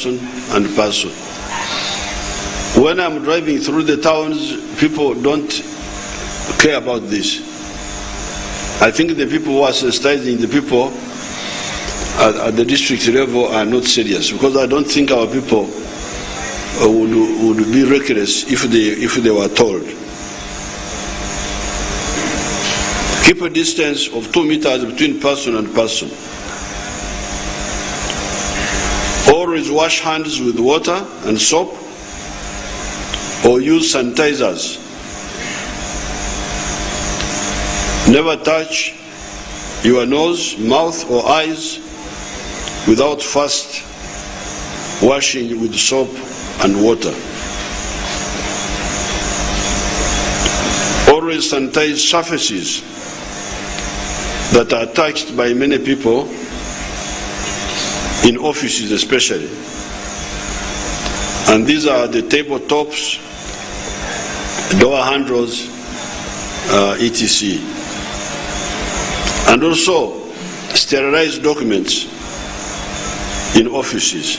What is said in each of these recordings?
and person. When I'm driving through the towns, people don't care about this. I think the people who are sensitizing the people at the district level are not serious, because I don't think our people would be reckless if they were told. Keep a distance of 2 meters between person and person. Always wash hands with water and soap, or use sanitizers. Never touch your nose, mouth, or eyes without first washing with soap and water. Always sanitize surfaces that are touched by many people, in offices especially. And these are the tabletops, door handles, etc. And also sterilize documents in offices.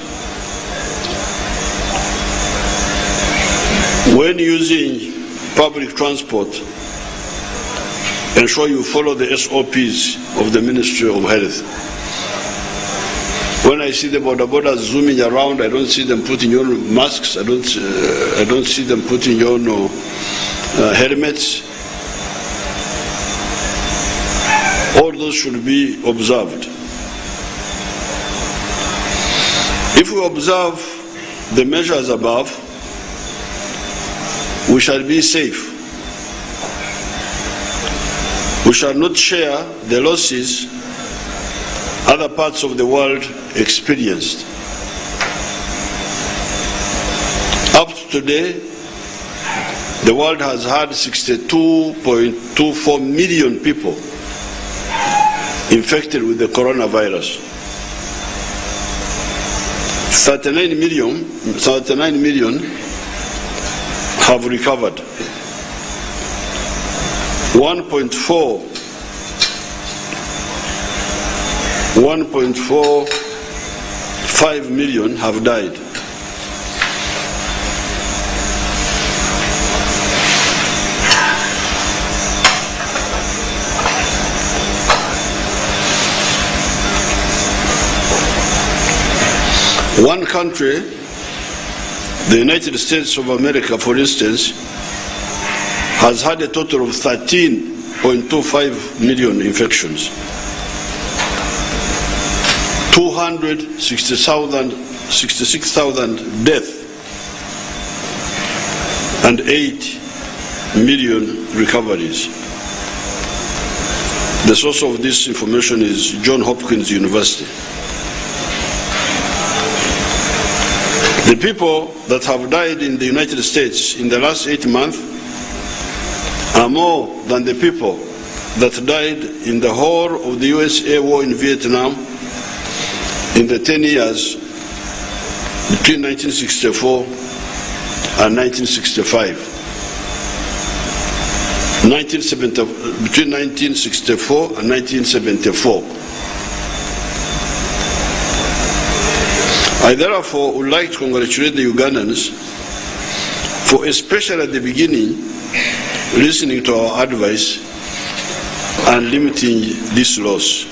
When using public transport, ensure you follow the SOPs of the Ministry of Health. When I see the border zooming around, I don't see them putting on masks. I don't see them putting on helmets. All those should be observed. If we observe the measures above, we shall be safe. We shall not share the losses other parts of the world experienced. Up to today, the world has had 62.24 million people infected with the coronavirus. 39 million have recovered. 1.45 million have died. One country, the United States of America, for instance, has had a total of 13.25 million infections, 266,000 deaths, and 8 million recoveries. The source of this information is Johns Hopkins University. The people that have died in the United States in the last 8 months are more than the people that died in the whole of the USA war in Vietnam in the 10 years between 1964 and 1965. Between 1964 and 1974. I therefore would like to congratulate the Ugandans for, especially at the beginning, listening to our advice and limiting this loss.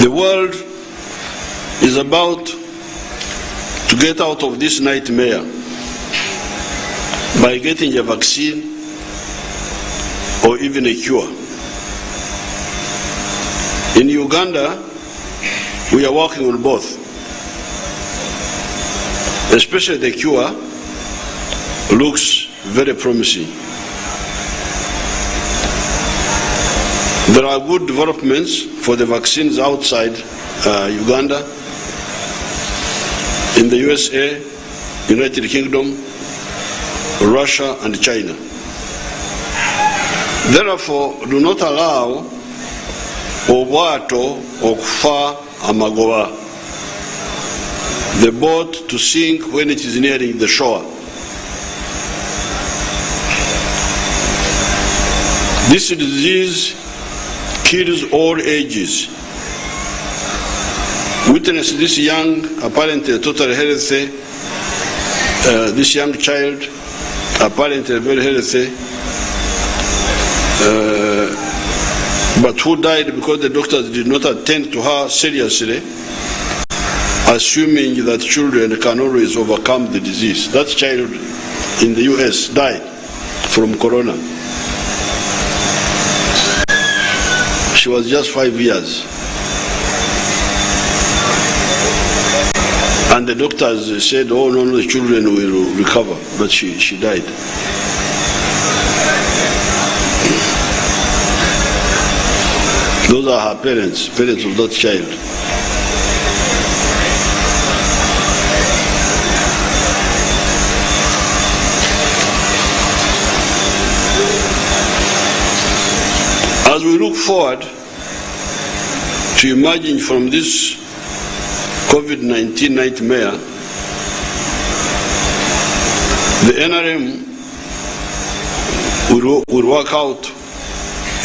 The world is about to get out of this nightmare by getting a vaccine or even a cure. In Uganda, we are working on both. Especially the cure looks very promising. There are good developments for the vaccines outside Uganda, in the USA, United Kingdom, Russia, and China. Therefore, do not allow obwato okufa amagoba. the boat to sink when it is nearing the shore. This disease kills all ages. Witness this young, apparently totally healthy, this young child, apparently very healthy, but who died because the doctors did not attend to her seriously, assuming that children can always overcome the disease. That child in the US died from corona. She was just 5 years. And the doctors said, oh no, the children will recover, but she died. Those are her parents of that child. As we look forward to emerging from this COVID-19 nightmare, the NRM will work out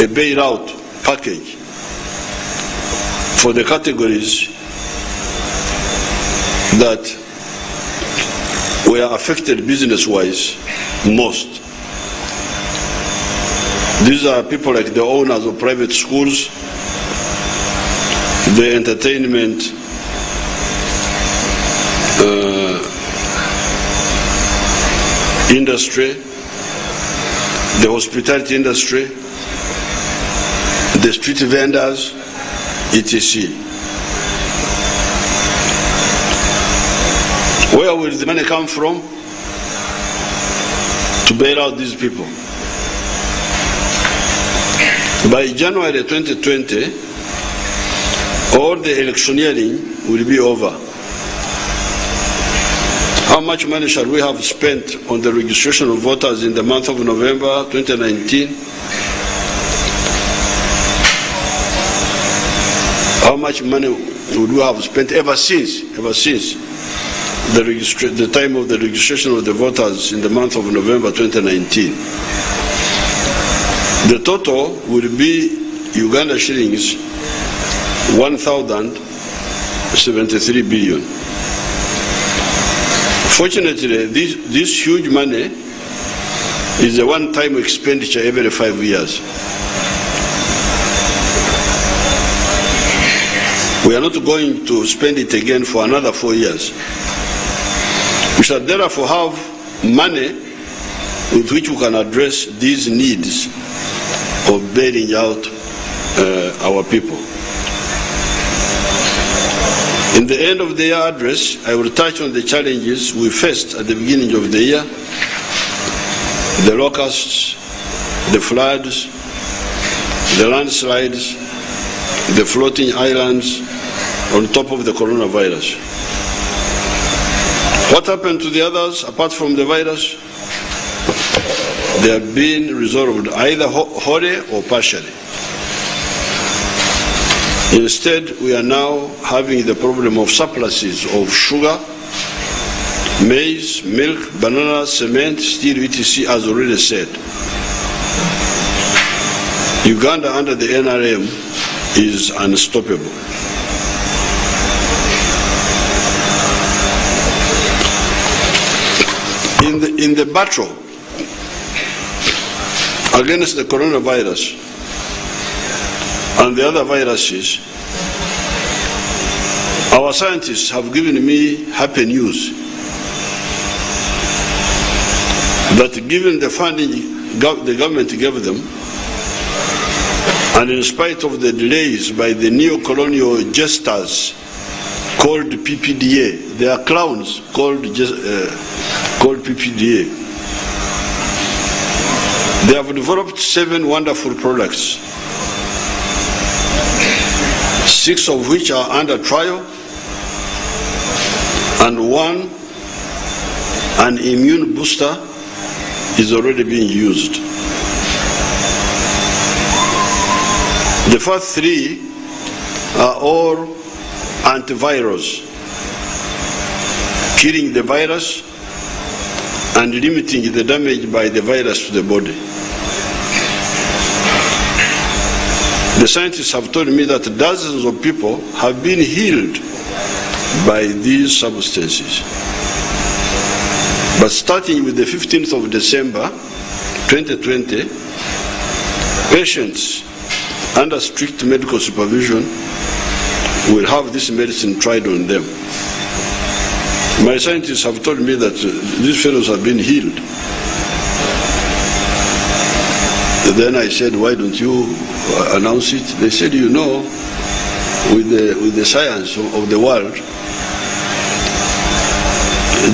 a bailout package for the categories that were affected business-wise most. These are people like the owners of private schools, the entertainment industry, the hospitality industry, the street vendors, etc. Where will the money come from to bail out these people? By January 2020, all the electioneering will be over. How much money shall we have spent on the registration of voters in the month of November 2019? How much money would we have spent ever since the time of the registration of the voters in the month of November 2019? The total would be Uganda shillings 1,073 billion. Fortunately, this huge money is a one-time expenditure every 5 years. We are not going to spend it again for another 4 years. We shall therefore have money with which we can address these needs of bailing out our people. In the end of the year address, I will touch on the challenges we faced at the beginning of the year: the locusts, the floods, the landslides, the floating islands on top of the coronavirus. What happened to the others apart from the virus? They have been resolved either wholly or partially. Instead, we are now having the problem of surpluses of sugar, maize, milk, banana, cement, steel, etc., as already said. Uganda under the NRM is unstoppable. In the battle against the coronavirus and the other viruses, our scientists have given me happy news that given the funding the government gave them, and in spite of the delays by the neo-colonial jesters called PPDA, they are clowns called PPDA. They have developed 7 wonderful products, 6 of which are under trial, and 1, an immune booster, is already being used. The first 3 are all antivirals, killing the virus and limiting the damage by the virus to the body. The scientists have told me that dozens of people have been healed by these substances. But starting with the 15th of December 2020, patients under strict medical supervision will have this medicine tried on them. My scientists have told me that these fellows have been healed. Then I said, why don't you announce it? They said, you know, with the science of the world,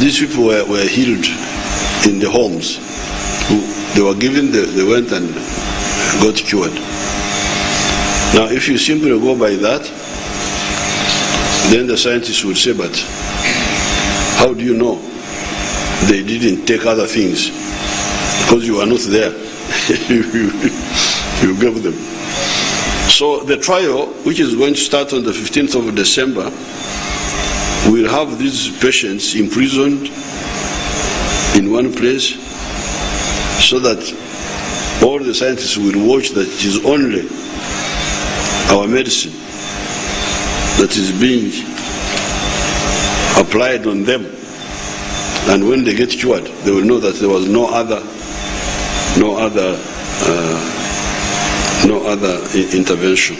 these people were healed in the homes. They were given, they went and got cured. Now, if you simply go by that, then the scientists will say, but how do you know they didn't take other things? Because you are not there. You gave them. So the trial, which is going to start on the 15th of December, will have these patients imprisoned in one place so that all the scientists will watch that it is only our medicine that is being applied on them. And when they get cured, they will know that there was no other intervention.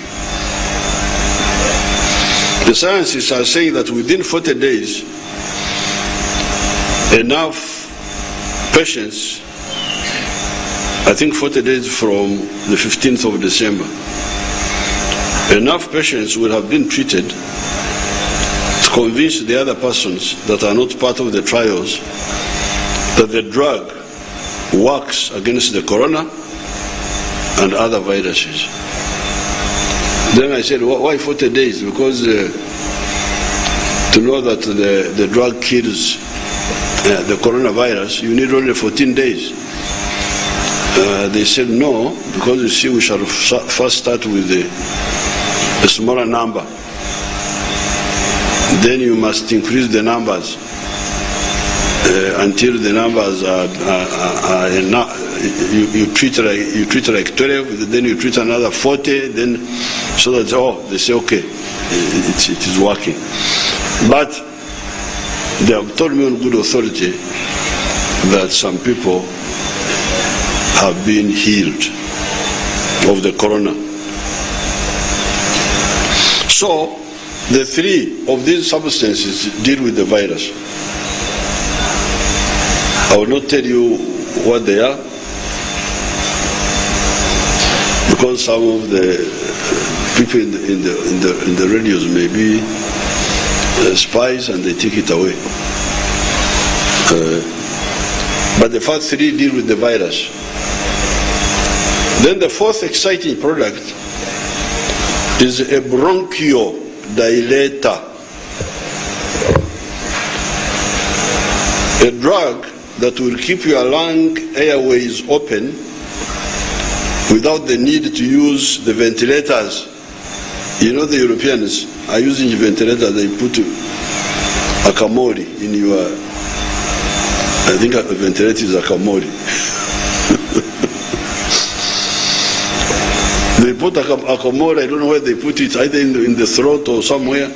The scientists are saying that within 40 days, enough patients, I think 40 days from the 15th of December, enough patients will have been treated to convince the other persons that are not part of the trials that the drug works against the corona and other viruses. Then I said, why 40 days? Because to know that the drug kills the coronavirus, you need only 14 days. They said no, because you see, we shall first start with a smaller number. Then you must increase the numbers until the numbers are enough. You treat like 12, then you treat another 40, then so that they say okay, it is working. But they have told me on good authority that some people have been healed of the corona. So the three of these substances deal with the virus. I will not tell you what they are, because some of the people in the radios may be spies and they take it away. But the first three deal with the virus. Then the fourth exciting product is a bronchodilator, a drug that will keep your lung airways open without the need to use the ventilators. You know, the Europeans are using ventilators. They put akamori in your, I think a ventilator is akamori. They put akamori, I don't know where they put it, either in the throat or somewhere.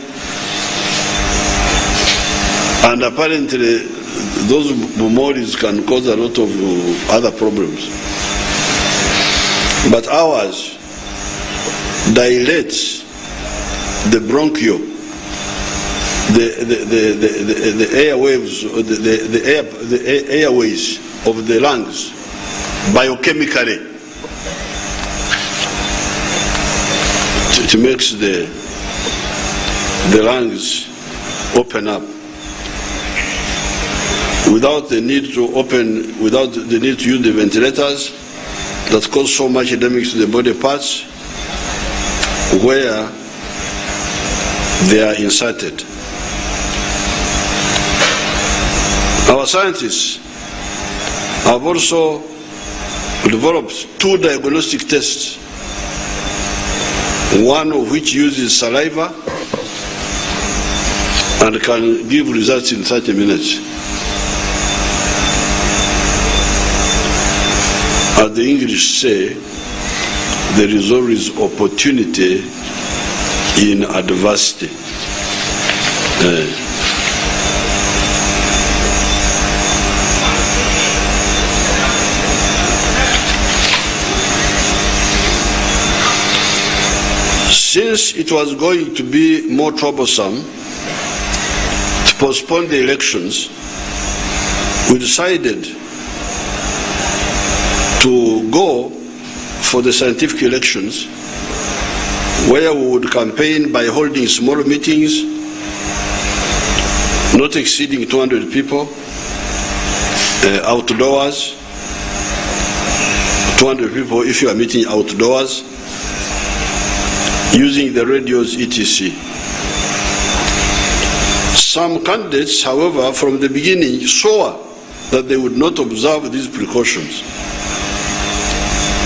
And apparently those momoris can cause a lot of other problems. But ours dilates the bronchial, the airwaves, the airways of the lungs biochemically. It makes the lungs open up without the need to use the ventilators that cause so much damage to the body parts where they are inserted. Our scientists have also developed two diagnostic tests, one of which uses saliva and can give results in 30 minutes. As the English say, there is always opportunity in adversity. Since it was going to be more troublesome to postpone the elections, we decided to go for the scientific elections, where we would campaign by holding small meetings, not exceeding 200 people, outdoors, 200 people if you are meeting outdoors, using the radios, etc. Some candidates, however, from the beginning saw that they would not observe these precautions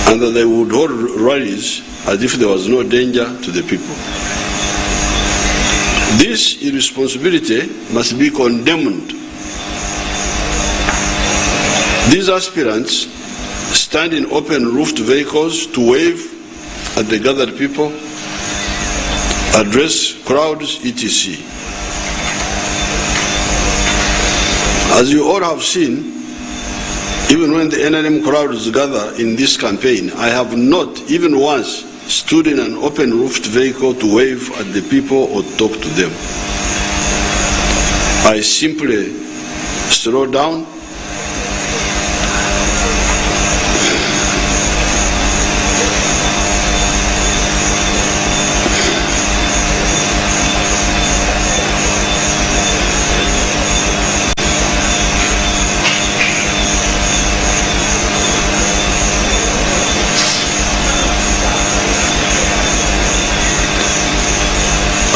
and that they would hold rallies as if there was no danger to the people. This irresponsibility must be condemned. These aspirants stand in open-roofed vehicles to wave at the gathered people, address crowds, etc. As you all have seen, even when the NRM crowds gather in this campaign, I have not even once stood in an open-roofed vehicle to wave at the people or talk to them. I simply slow down,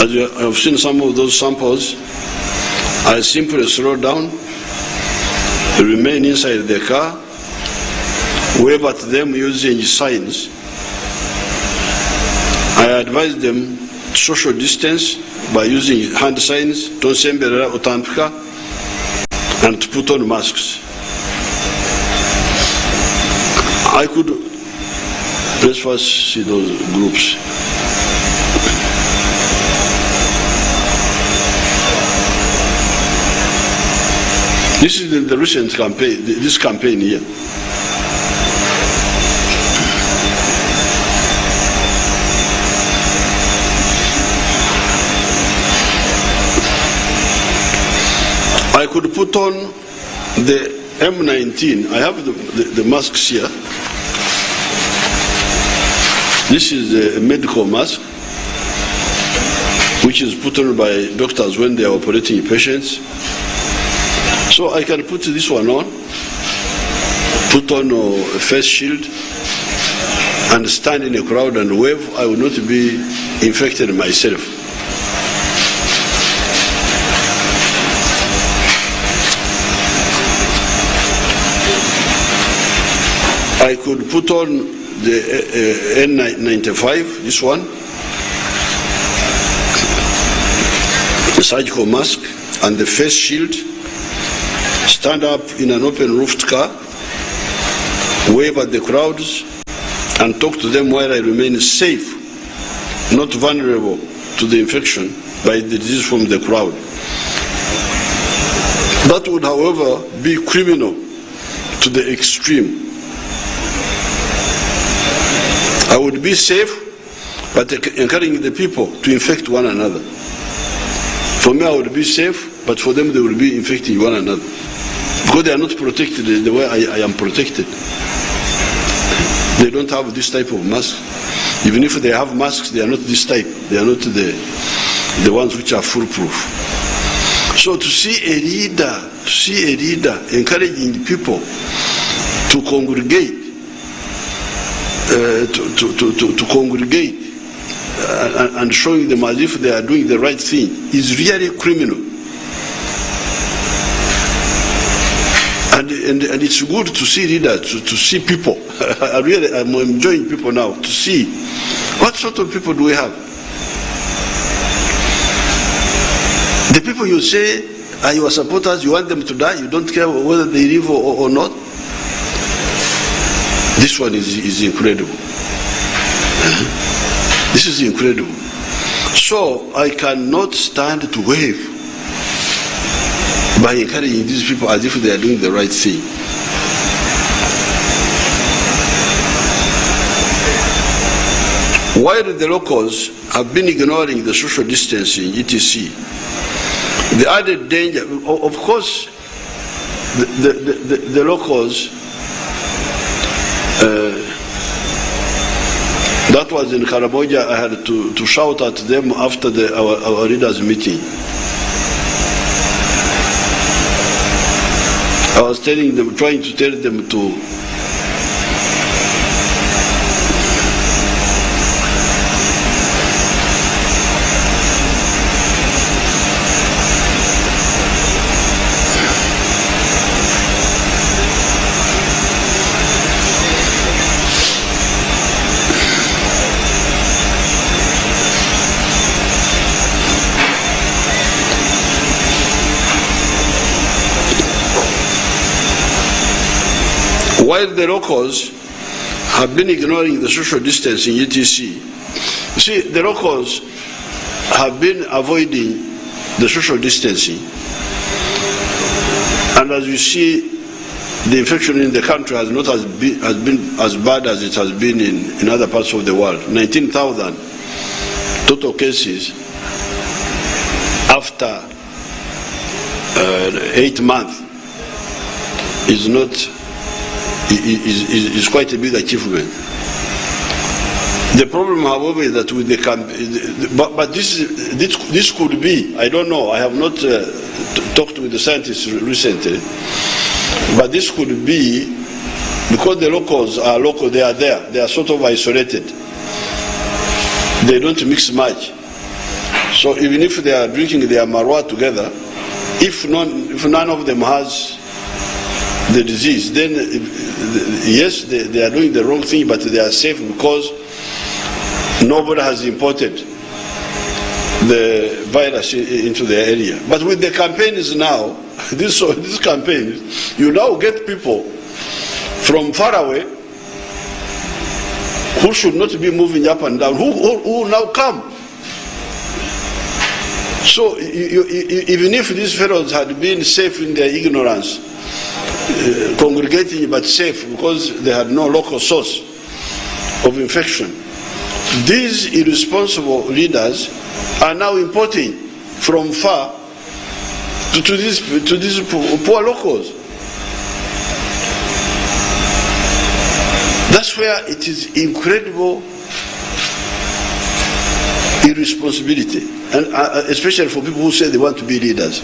as you have seen some of those samples. I simply slow down, remain inside the car, wave at them using signs. I advise them social distance by using hand signs, tonsembera otampika, and to put on masks. I could, let's first see those groups. This is the recent campaign, this campaign here. I could put on the M19. I have the masks here. This is a medical mask, which is put on by doctors when they are operating patients. So I can put this one on, put on a face shield, and stand in a crowd and wave. I will not be infected myself. I could put on the N95, this one, the surgical mask, and the face shield, stand up in an open-roofed car, wave at the crowds, and talk to them while I remain safe, not vulnerable to the infection by the disease from the crowd. That would, however, be criminal to the extreme. I would be safe, but encouraging the people to infect one another. For me, I would be safe, but for them, they will be infecting one another. Because they are not protected the way I am protected. They don't have this type of mask. Even if they have masks, they are not this type. They are not the ones which are foolproof. So to see a leader encouraging people to congregate, and showing them as if they are doing the right thing is really criminal. And it's good to see leaders, to see people. I'm enjoying people now, to see what sort of people do we have. The people you say are your supporters, you want them to die, you don't care whether they live or not. This one is incredible. This is incredible. So I cannot stand to wave by encouraging these people as if they are doing the right thing. While the locals have been ignoring the social distancing, etc., the added danger, of course, the locals, that was in Karamoja, I had to shout at them after our leaders' meeting. I was telling them, trying to tell them to while the locals have been ignoring the social distancing, etc. You see, the locals have been avoiding the social distancing. And as you see, the infection in the country has not been as bad as it has been in other parts of the world. 19,000 total cases after 8 months is quite a big achievement. The problem, however, is that with the but this could be, I don't know, I have not talked with the scientists recently, but this could be because the locals are local, they are there, they are sort of isolated. They don't mix much. So even if they are drinking their marwa together, if none of them has the disease, then yes, they are doing the wrong thing, but they are safe because nobody has imported the virus into the area. But with the campaigns now, this campaign, you now get people from far away who should not be moving up and down, who now come. So even if these fellows had been safe in their ignorance, congregating but safe because they had no local source of infection, these irresponsible leaders are now importing from far to these poor locals. That's where it is incredible irresponsibility, and especially for people who say they want to be leaders.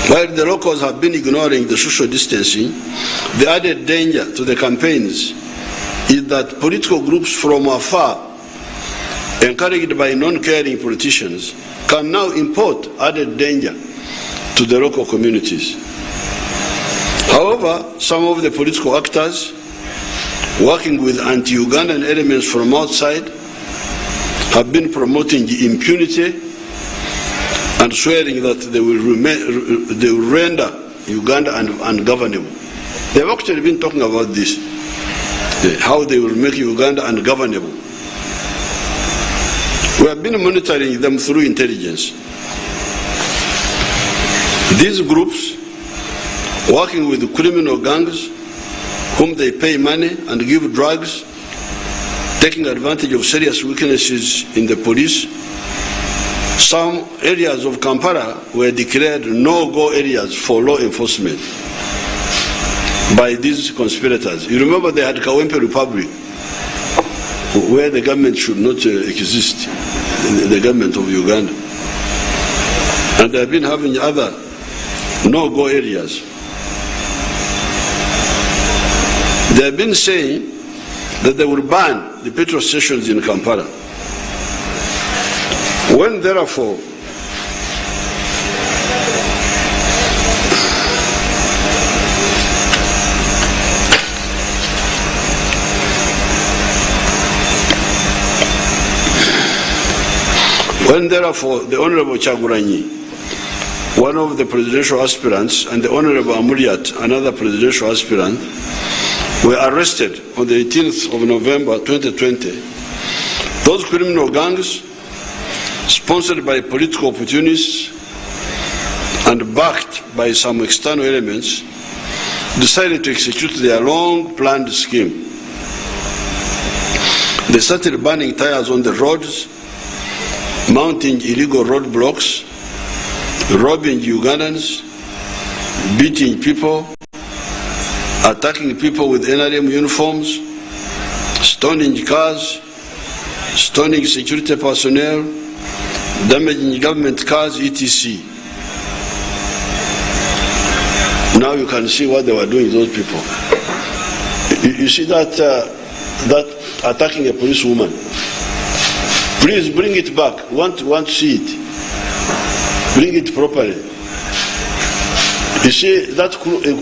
While the locals have been ignoring the social distancing, the added danger to the campaigns is that political groups from afar, encouraged by non-caring politicians, can now import added danger to the local communities. However, some of the political actors working with anti-Ugandan elements from outside have been promoting impunity and swearing that they will render Uganda ungovernable. They have actually been talking about this, how they will make Uganda ungovernable. We have been monitoring them through intelligence. These groups, working with criminal gangs, whom they pay money and give drugs, taking advantage of serious weaknesses in the police. Some areas of Kampala were declared no-go areas for law enforcement by these conspirators. You remember they had Kawempe Republic, where the government should not exist, the government of Uganda. And they have been having other no-go areas. They have been saying that they will ban the petrol stations in Kampala. When therefore When therefore the Honorable Chagulanyi, one of the presidential aspirants, and the Honorable Amuriat, another presidential aspirant, were arrested on the 18th of November 2020, those criminal gangs, sponsored by political opportunists and backed by some external elements, decided to execute their long-planned scheme. They started burning tires on the roads, mounting illegal roadblocks, robbing Ugandans, beating people, attacking people with NRM uniforms, stoning cars, stoning security personnel, damaging government cars, etc. Now you can see what they were doing, those people. You see that attacking a policewoman. Please bring it back. Want to see it. Bring it properly. You see that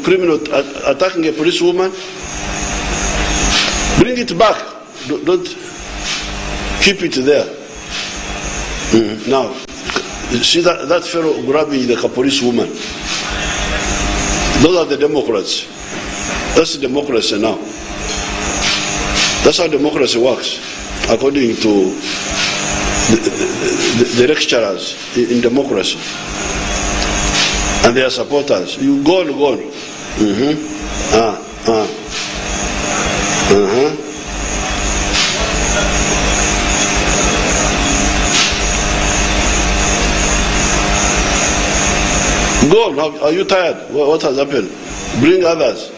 criminal attacking a policewoman? Bring it back. Don't keep it there. Now, you see that fellow grabbing the policewoman? Those are the Democrats. That's democracy now. That's how democracy works, according to the lecturers in democracy and their supporters. You go on. Go on. Are you tired? What has happened? Bring others.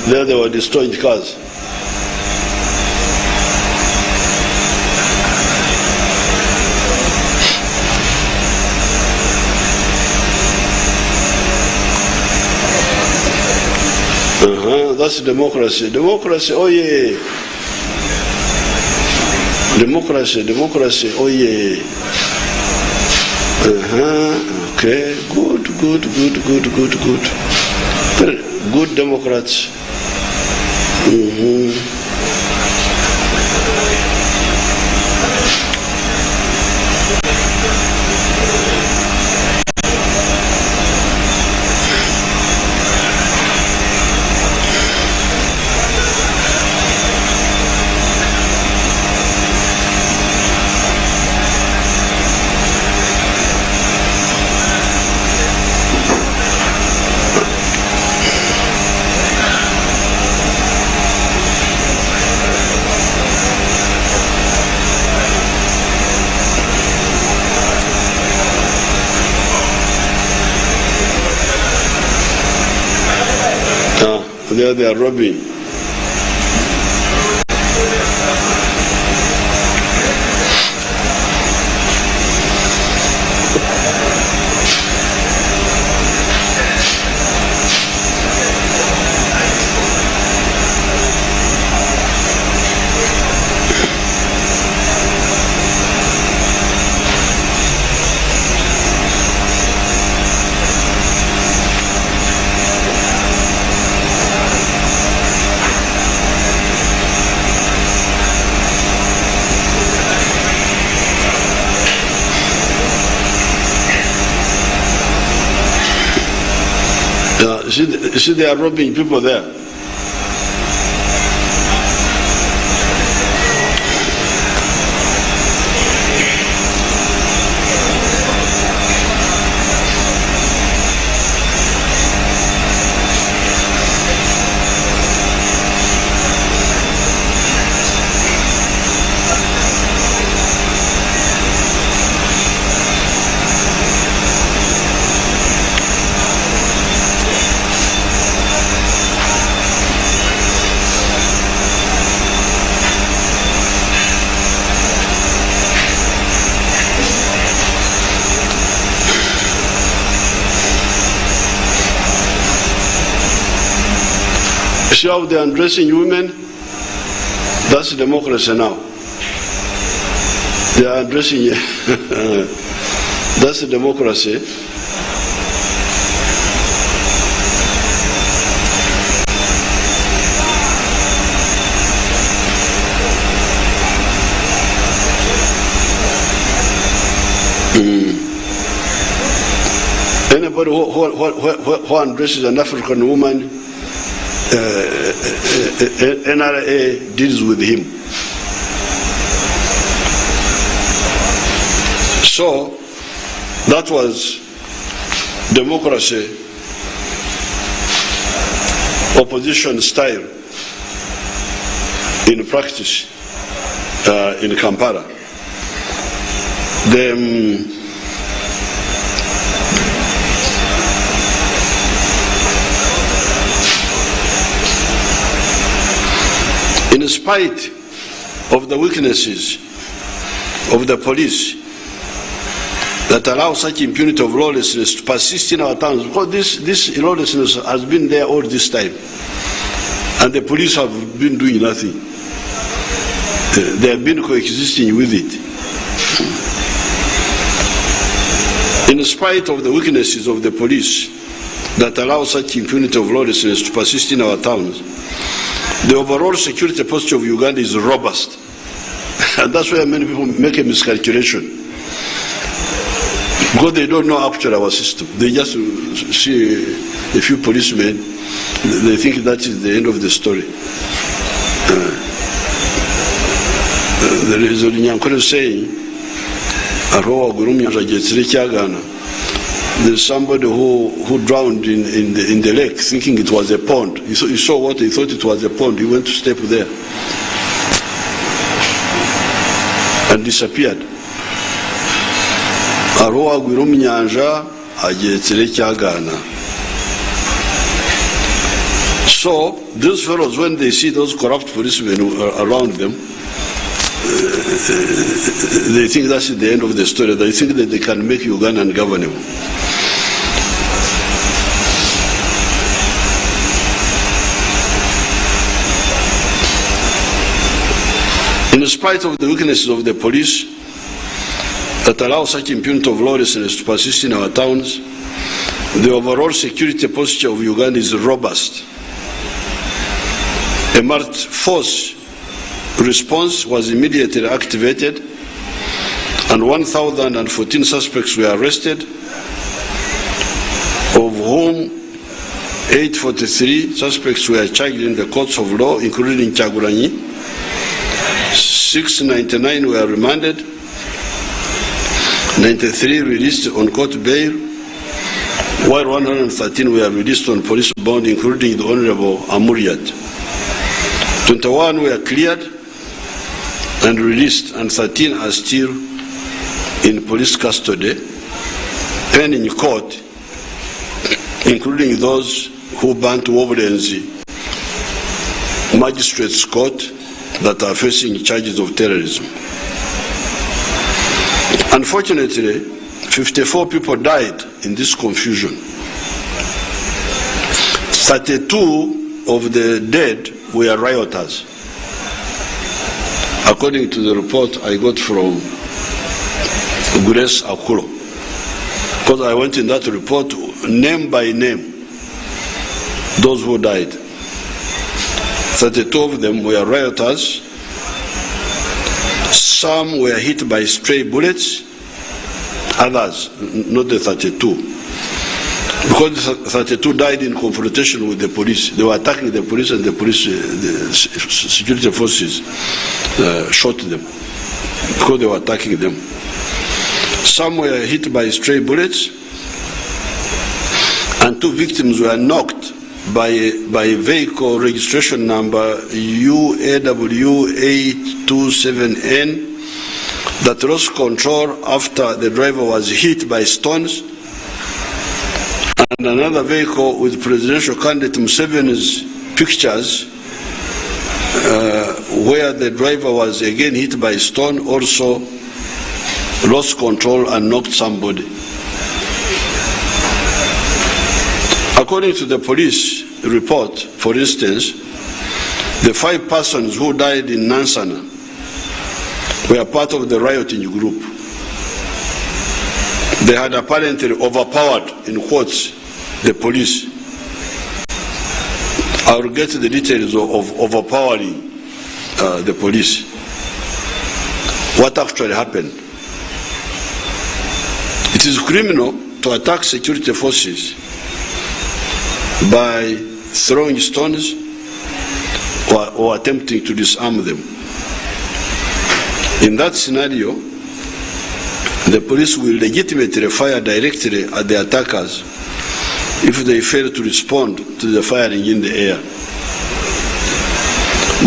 They were destroying cars. That's democracy. Democracy, oh yeah. Democracy, oh yeah. Okay, good. Good Democrats. There they are robbing. You see, they are robbing people there. See how they are undressing women? That's democracy now. They are undressing. That's democracy. Anybody who undresses an African woman, NRA deals with him. So that was democracy, opposition style in practice in Kampala. In spite of the weaknesses of the police that allow such impunity of lawlessness to persist in our towns, because this lawlessness has been there all this time, and the police have been doing nothing. They have been coexisting with it. In spite of the weaknesses of the police that allow such impunity of lawlessness to persist in our towns, the overall security posture of Uganda is robust. And that's why many people make a miscalculation. Because they don't know actually our system. They just see a few policemen, they think that is the end of the story. There is a Nyankore saying, there's somebody who drowned in the lake thinking it was a pond. He saw what he thought it was a pond. He went to step there and disappeared. So those fellows, when they see those corrupt policemen around them, they think that's the end of the story. They think that they can make Uganda ungovernable. In spite of the weaknesses of the police that allow such impunity of lawlessness to persist in our towns, the overall security posture of Uganda is robust. A marked force response was immediately activated, and 1,014 suspects were arrested, of whom 843 suspects were charged in the courts of law, including Kyagulanyi. 699 were remanded, 93 released on court bail, while 113 were released on police bond, including the Honorable Amuriat. 21 were cleared and released, and 13 are still in police custody, pending court, including those who burnt Wobulenzi Magistrates Court that are facing charges of terrorism. Unfortunately, 54 people died in this confusion. 32 of the dead were rioters, according to the report I got from Grace Akulo. Because I went in that report, name by name, those who died. 32 of them were rioters. Some were hit by stray bullets, others, not the 32. Because the 32 died in confrontation with the police. They were attacking the police, and the police, the security forces shot them because they were attacking them. Some were hit by stray bullets, and 2 victims were knocked by vehicle registration number UAW827N that lost control after the driver was hit by stones, and another vehicle with presidential candidate Museveni's pictures where the driver was again hit by stone, also lost control and knocked somebody. According to the police report, for instance, the 5 persons who died in Nansana were part of the rioting group. They had apparently overpowered, in quotes, the police. I will get to the details of overpowering the police. What actually happened? It is criminal to attack security forces by throwing stones or attempting to disarm them. In that scenario, the police will legitimately fire directly at the attackers if they fail to respond to the firing in the air.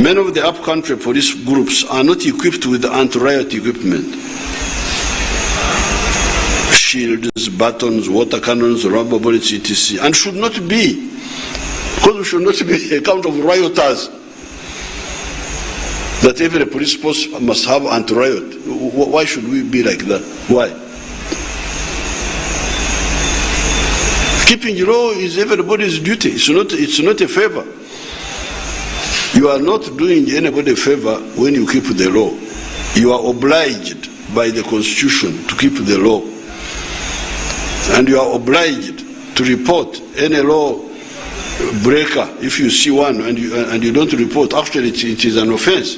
Many of the upcountry police groups are not equipped with anti-riot equipment. Shields, batons, water cannons, rubber bullets, etc. And should not be, because we should not be a count of rioters that every police post must have anti-riot. Why should we be like that? Why? Keeping law is everybody's duty. It's not a favor. You are not doing anybody a favor when you keep the law. You are obliged by the Constitution to keep the law. And you are obliged to report any law breaker if you see one and you don't report. Actually, it is an offense.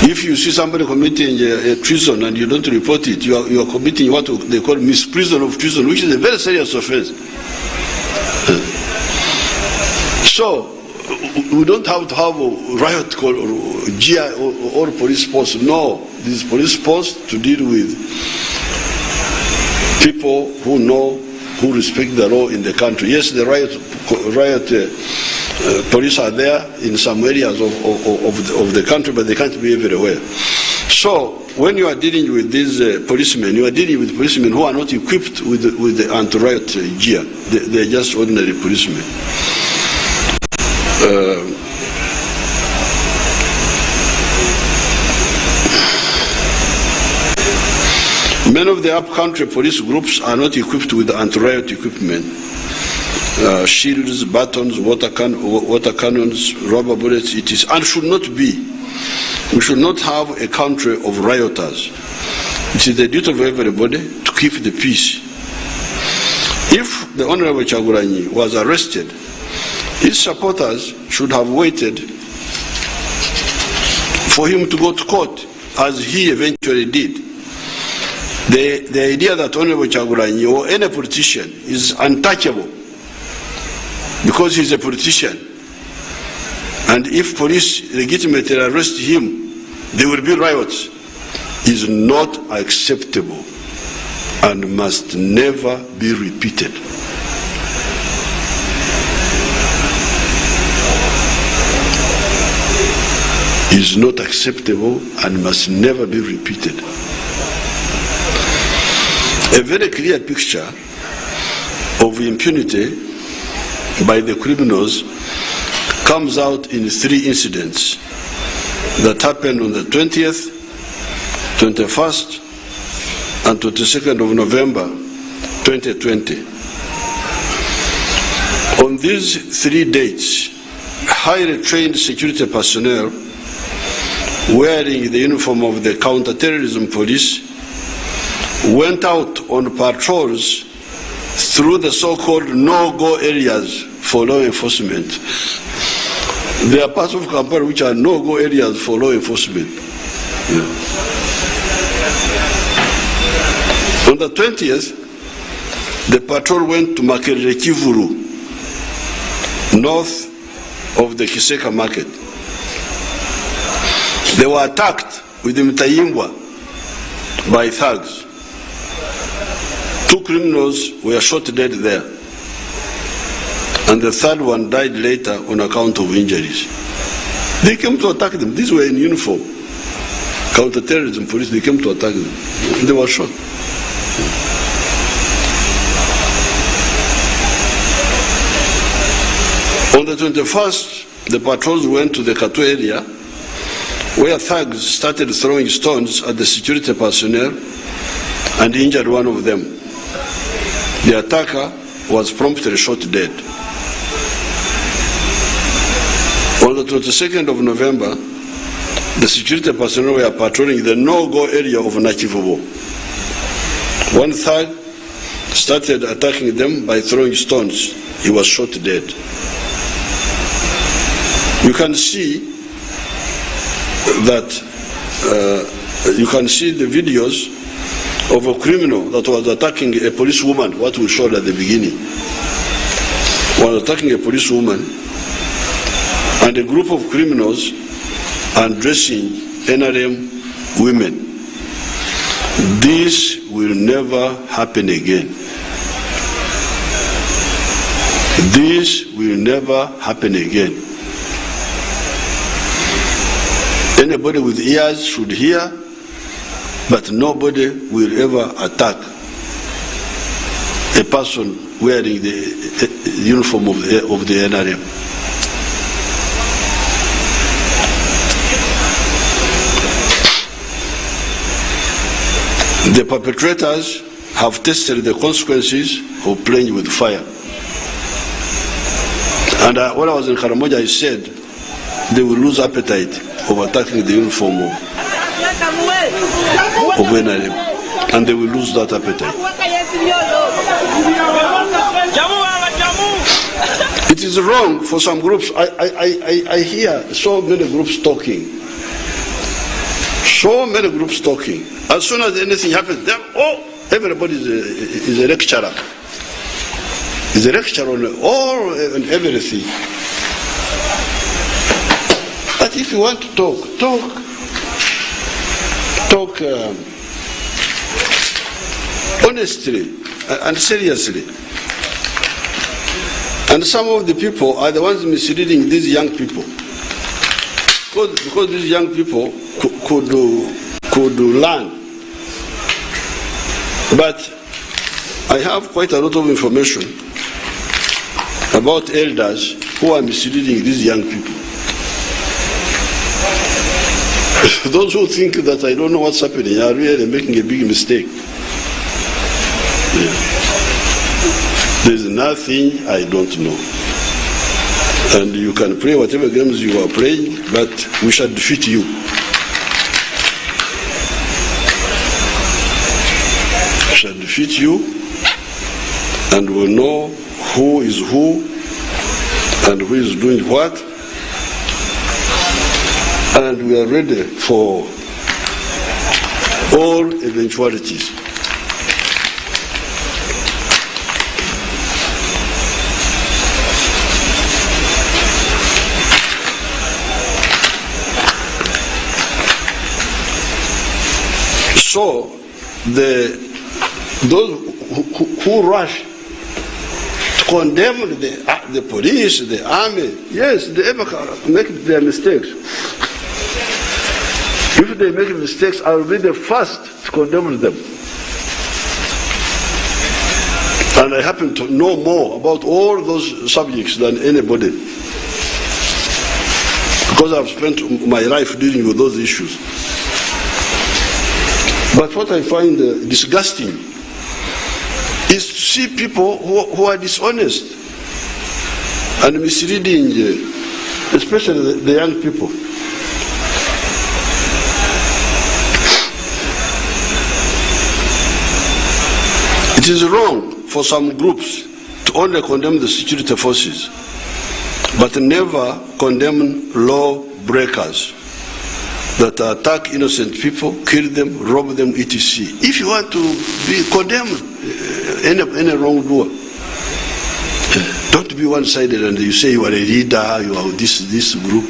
If you see somebody committing a treason and you don't report it, you are committing what they call misprision of treason, which is a very serious offense. So, we don't have to have a riot call or GI or police post. No, this police post to deal with people who know, who respect the law in the country. Yes, the riot police are there in some areas of the country, but they can't be everywhere. So, when you are dealing with these policemen, you are dealing with policemen who are not equipped with the anti-riot gear. They are just ordinary policemen. Many of the upcountry police groups are not equipped with anti-riot equipment. Shields, batons, water cannons, rubber bullets, etc. And should not be. We should not have a country of rioters. It is the duty of everybody to keep the peace. If the Honorable Kyagulanyi was arrested, his supporters should have waited for him to go to court, as he eventually did. The idea that Honorable Kyagulanyi or any politician is untouchable because he's a politician, and if police legitimately arrest him, there will be riots, is not acceptable and must never be repeated. Is not acceptable and must never be repeated. A very clear picture of impunity by the criminals comes out in 3 incidents that happened on the 20th, 21st, and 22nd of November 2020. On these 3 dates, highly trained security personnel wearing the uniform of the counter-terrorism police went out on patrols through the so-called no-go areas for law enforcement. There are parts of Kampala which are no-go areas for law enforcement. Yeah. On the 20th, the patrol went to Makerere Kivuru, north of the Kiseka market. They were attacked with the Mtayimbwa by thugs. 2 criminals were shot dead there, and the 3rd one died later on account of injuries. They came to attack them. These were in uniform. Counter-terrorism police, they came to attack them. They were shot. On the 21st, the patrols went to the Kato area, where thugs started throwing stones at the security personnel and injured one of them. The attacker was promptly shot dead. On the 22nd of November, the security personnel were patrolling the no-go area of Nakivubo. One thug started attacking them by throwing stones. He was shot dead. You can see that You can see the videos of a criminal that was attacking a policewoman, what we showed at the beginning. Was attacking a policewoman, and a group of criminals undressing NRM women. This will never happen again. This will never happen again. Anybody with ears should hear, but nobody will ever attack a person wearing the uniform of the NRM. The perpetrators have tested the consequences of playing with fire. And when I was in Karamoja, I said they will lose appetite of attacking the uniform of NRM, and they will lose that appetite. It is wrong for some groups. I hear so many groups talking. So many groups talking. As soon as anything happens, everybody is a lecturer. Is a lecturer on all and everything. But if you want to talk honestly and seriously. And some of the people are the ones misleading these young people. Because these young people could learn. But I have quite a lot of information about elders who are misleading these young people. Those who think that I don't know what's happening are really making a big mistake. Yeah. There's nothing I don't know. And you can play whatever games you are playing, but we shall defeat you. We shall defeat you, and we'll know who is who and who is doing what. And we are ready for all eventualities. So, those who rush to condemn the police, the army, yes, they ever make their mistakes. If they make mistakes, I will be the first to condemn them. And I happen to know more about all those subjects than anybody, because I've spent my life dealing with those issues. But what I find disgusting is to see people who are dishonest and misleading, especially the young people. It is wrong for some groups to only condemn the security forces, but never condemn law breakers that attack innocent people, kill them, rob them, etc. If you want to condemn any wrongdoer, don't be one-sided and you say you are a leader, you are this group.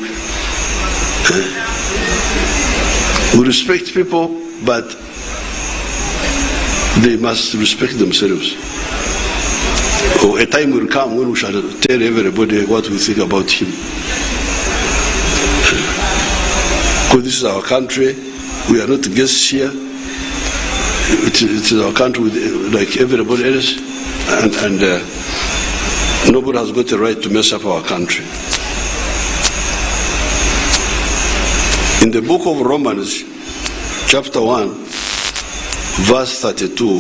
We respect people, but they must respect themselves. Or a time will come when we shall tell everybody what we think about him. Because this is our country, we are not guests here. It is our country like everybody else, and nobody has got the right to mess up our country. In the book of Romans, chapter 1, verse 32,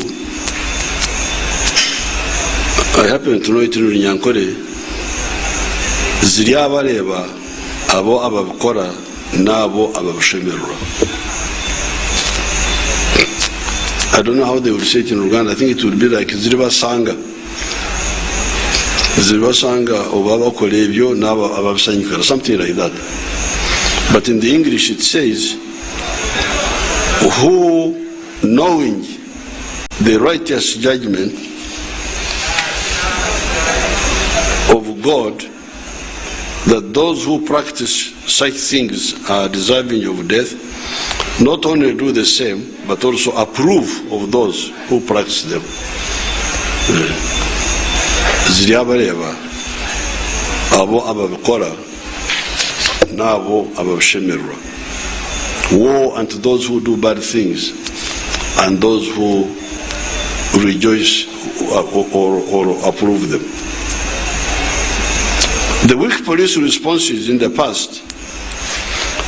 I happen to know it in Nyankore, ziri abareba abo ababikora nabo ababishemerwa. I don't know how they would say it in Uganda. I think it would be like ziriba sanga oba abakora ebyo nabo ababisanyikira, something like that. But in the English it says who, knowing the righteous judgment of God, that those who practice such things are deserving of death, not only do the same, but also approve of those who practice them. Ziriabareba, abo ababikora, nabo ababishemerwa. Woe unto those who do bad things and those who rejoice or approve them. The weak police responses in the past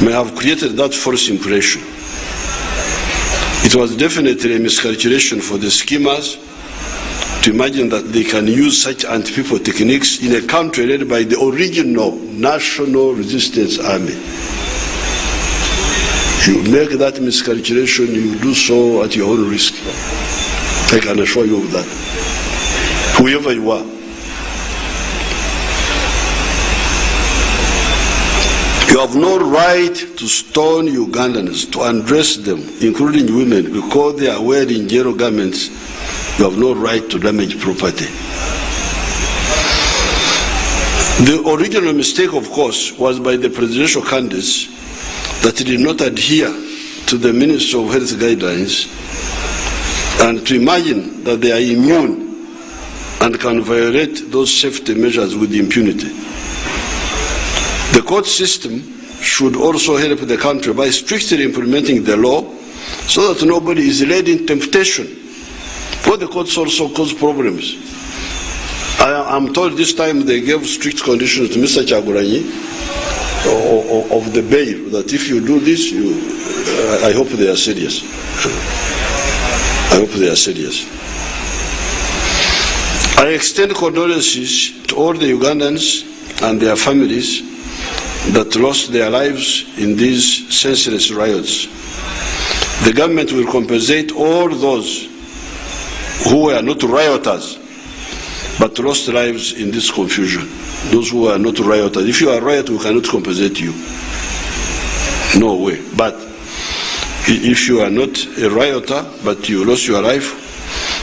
may have created that false impression. It was definitely a miscalculation for the schemers to imagine that they can use such anti-people techniques in a country led by the original National Resistance Army. You make that miscalculation, you do so at your own risk. I can assure you of that. Whoever you are. You have no right to stone Ugandans, to undress them, including women, because they are wearing yellow garments. You have no right to damage property. The original mistake, of course, was by the presidential candidates that did not adhere to the Ministry of Health guidelines and to imagine that they are immune and can violate those safety measures with impunity. The court system should also help the country by strictly implementing the law so that nobody is led in temptation. For the courts also cause problems. I'm told this time they gave strict conditions to Mr. Chaguranyi of the bail, that if you do this, I hope they are serious. I hope they are serious. I extend condolences to all the Ugandans and their families that lost their lives in these senseless riots. The government will compensate all those who were not rioters but lost lives in this confusion. Those who are not rioters. If you are a riot, we cannot compensate you. No way. But if you are not a rioter but you lost your life,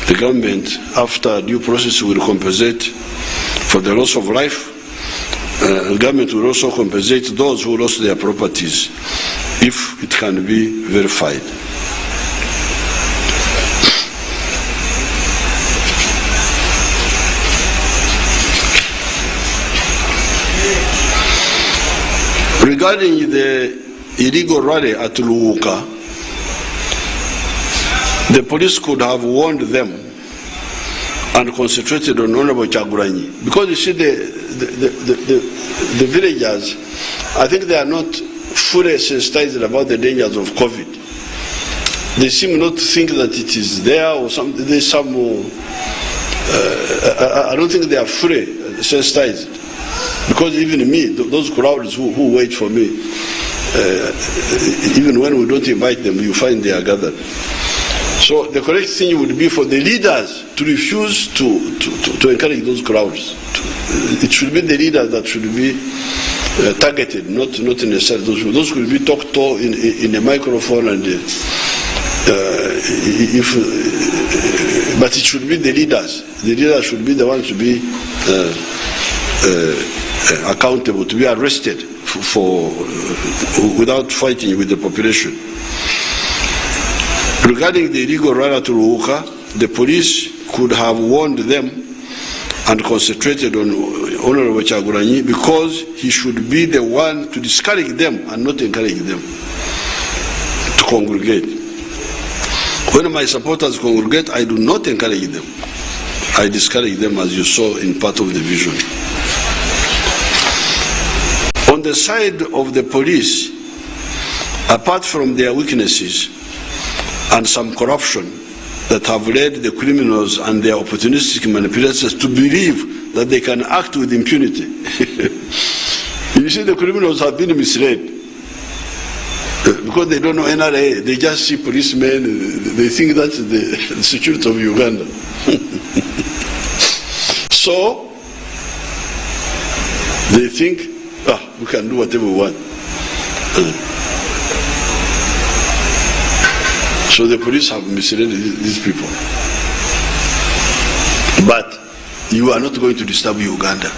the government, after due process, will compensate for the loss of life. The government will also compensate those who lost their properties if it can be verified. Regarding the illegal rally at Luuka, the police could have warned them and concentrated on Honorable Chaguranyi. Because you see, the villagers, I think they are not fully sensitized about the dangers of COVID. They seem not to think that it is there or something. There's some, I don't think they are fully sensitized. Because even me, those crowds who wait for me, even when we don't invite them, you find they are gathered. So the correct thing would be for the leaders to refuse to encourage those crowds. It should be the leaders that should be targeted, not necessarily those could be talked to in a microphone and but it should be the leaders. The leaders should be the ones to be accountable, to be arrested for without fighting with the population. Regarding the illegal rally to Ruuka, the police could have warned them and concentrated on Honorable Chaguranyi because he should be the one to discourage them and not encourage them to congregate. When my supporters congregate, I do not encourage them. I discourage them, as you saw in part of the vision. On the side of the police, apart from their weaknesses and some corruption that have led the criminals and their opportunistic manipulators to believe that they can act with impunity. You see, the criminals have been misled because they don't know NRA. They just see policemen. They think that's the security of Uganda. So they think, we can do whatever we want. So the police have misled these people. But you are not going to disturb Uganda.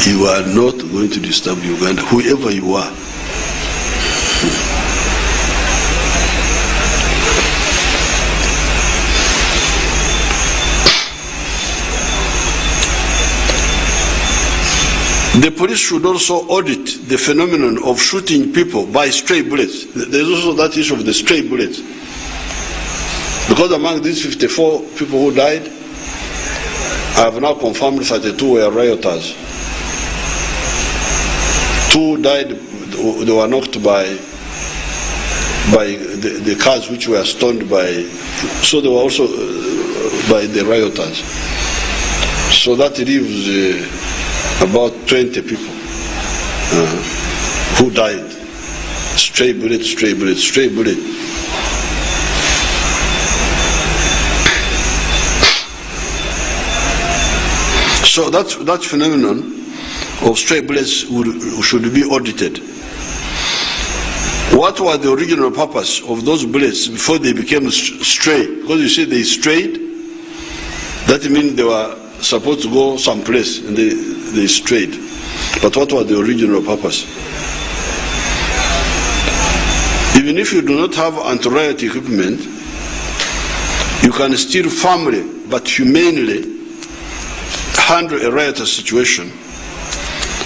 You are not going to disturb Uganda, whoever you are. The police should also audit the phenomenon of shooting people by stray bullets. There's also that issue of the stray bullets. Because among these 54 people who died, I have now confirmed 32 were rioters. 2 died, they were knocked by the cars which were stoned by, so they were also by the rioters. So that leaves about 20 people who died. Stray bullet, stray bullet, stray bullet. So that phenomenon of stray bullets should be audited. What was the original purpose of those bullets before they became stray? Because you see they strayed, that means they were supposed to go someplace and they strayed. But what was the original purpose? Even if you do not have anti-riot equipment, you can still firmly but humanely handle a riotous situation,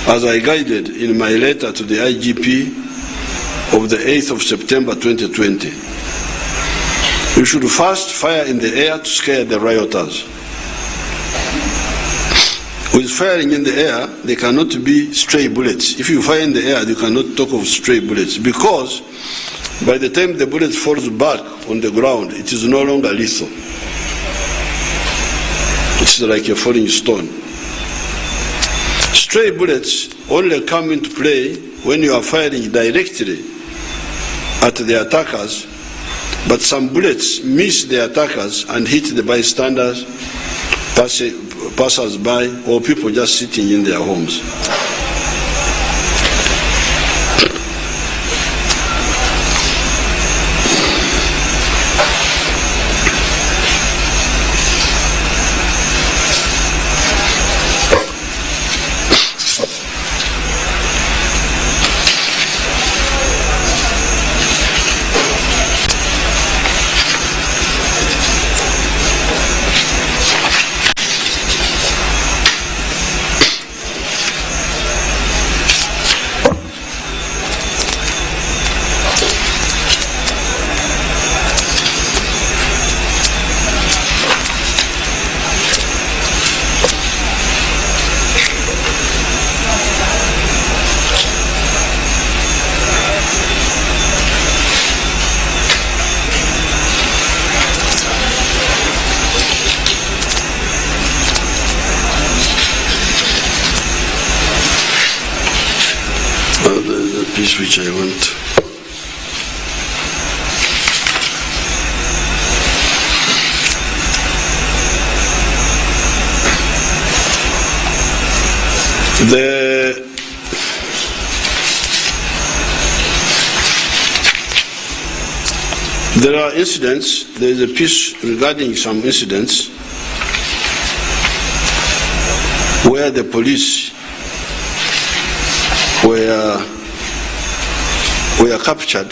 as I guided in my letter to the IGP of the 8th of September 2020. You should first fire in the air to scare the rioters. With firing in the air, there cannot be stray bullets. If you fire in the air, you cannot talk of stray bullets, because by the time the bullet falls back on the ground, it is no longer lethal. It's like a falling stone. Stray bullets only come into play when you are firing directly at the attackers, but some bullets miss the attackers and hit the bystanders, passers-by, or people just sitting in their homes. Which I want. There are incidents, there is a piece regarding some incidents where the police were captured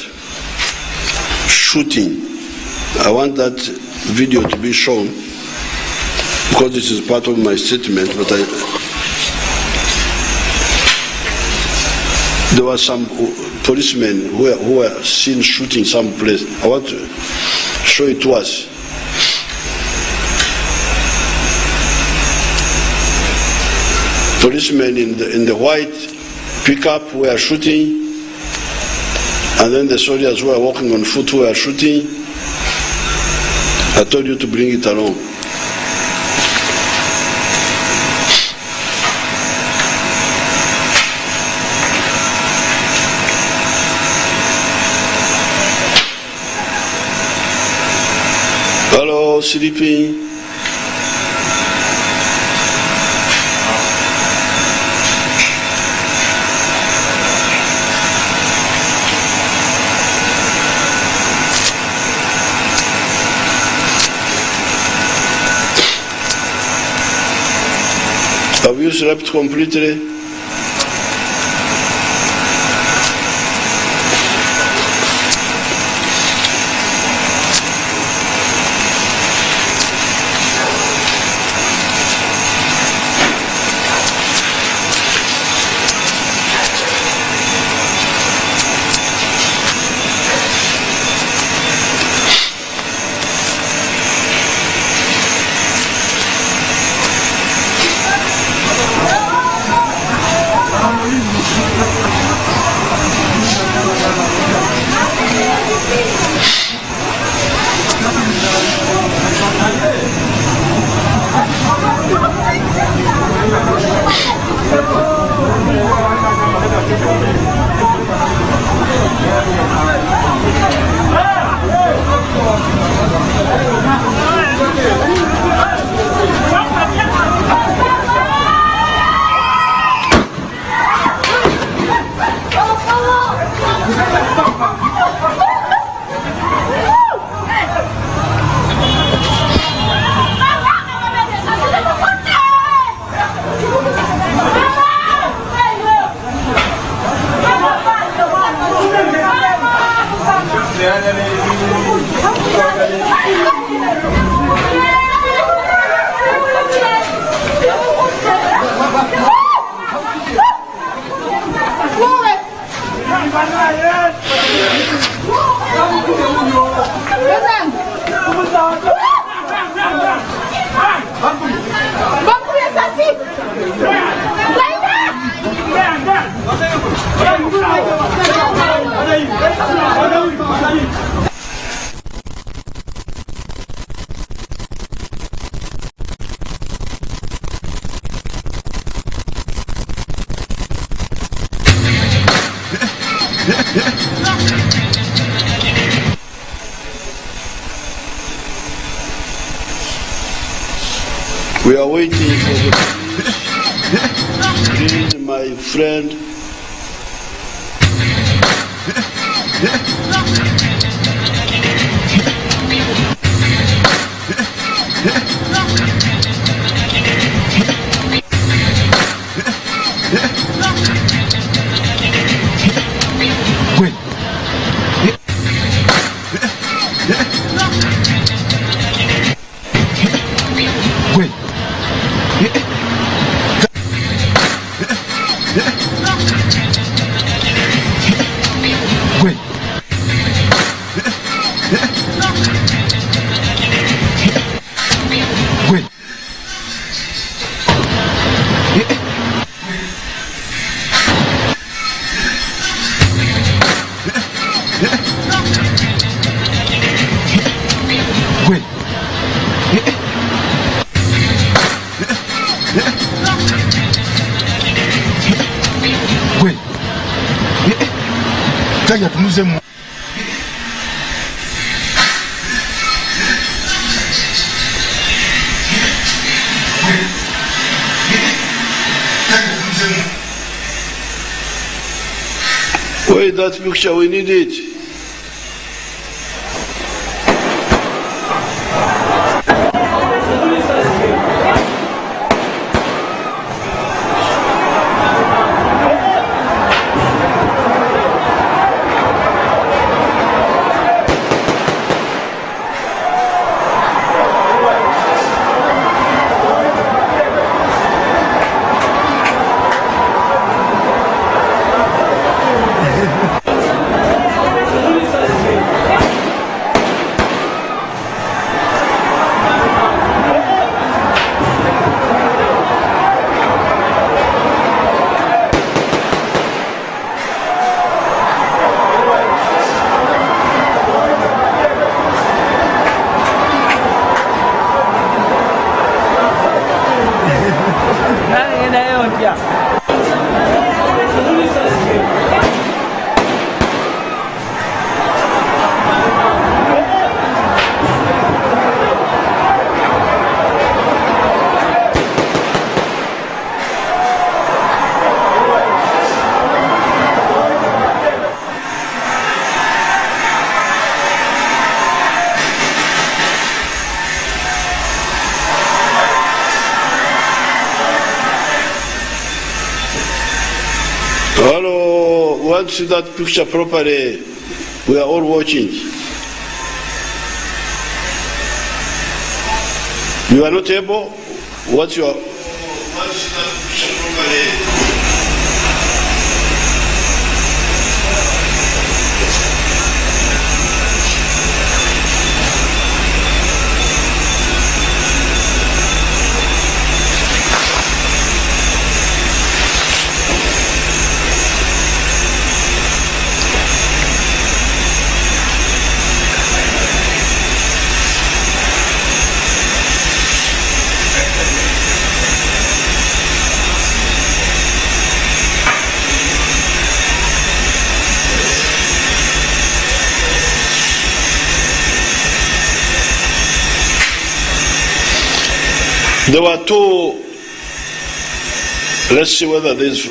shooting. I want that video to be shown because this is part of my statement, but there were some policemen who were seen shooting some place. I want to show it to us. Policemen in the white pickup were shooting, and then the soldiers who are walking on foot who are shooting. I told you to bring it along. Hello, sleeping. Have you slept completely? We are waiting for the police. My friend. Wait, that picture, we need it. want to see that picture properly? We are all watching. You are not able? What's your... What's that picture properly? There were two, let's see whether these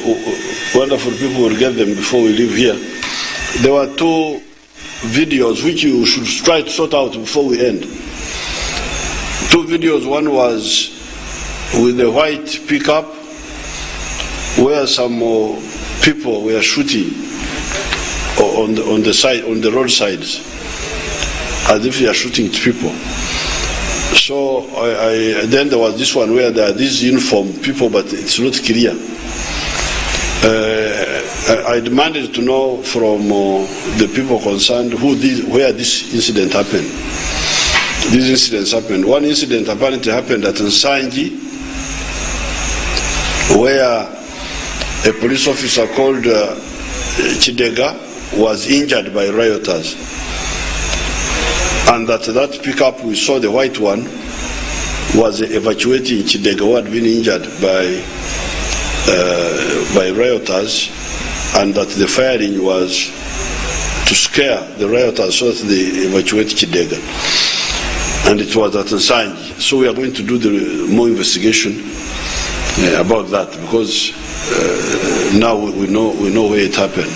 wonderful people will get them before we leave here. There were two videos which you should try to sort out before we end. Two videos, one was with a white pickup where some people were shooting on the side, on the roadsides, as if they are shooting people. So then there was this one where there are these uniformed people, but it's not clear. I demanded to know from the people concerned where this incident happened. These incidents happened. One incident apparently happened at Nsangi, where a police officer called Chidega was injured by rioters. And that pickup, we saw the white one, was evacuating Chidega, who had been injured by rioters, and that the firing was to scare the rioters so that they evacuate Chidega. And it was at Nsangi. So we are going to do more investigation about that, because now we know where it happened.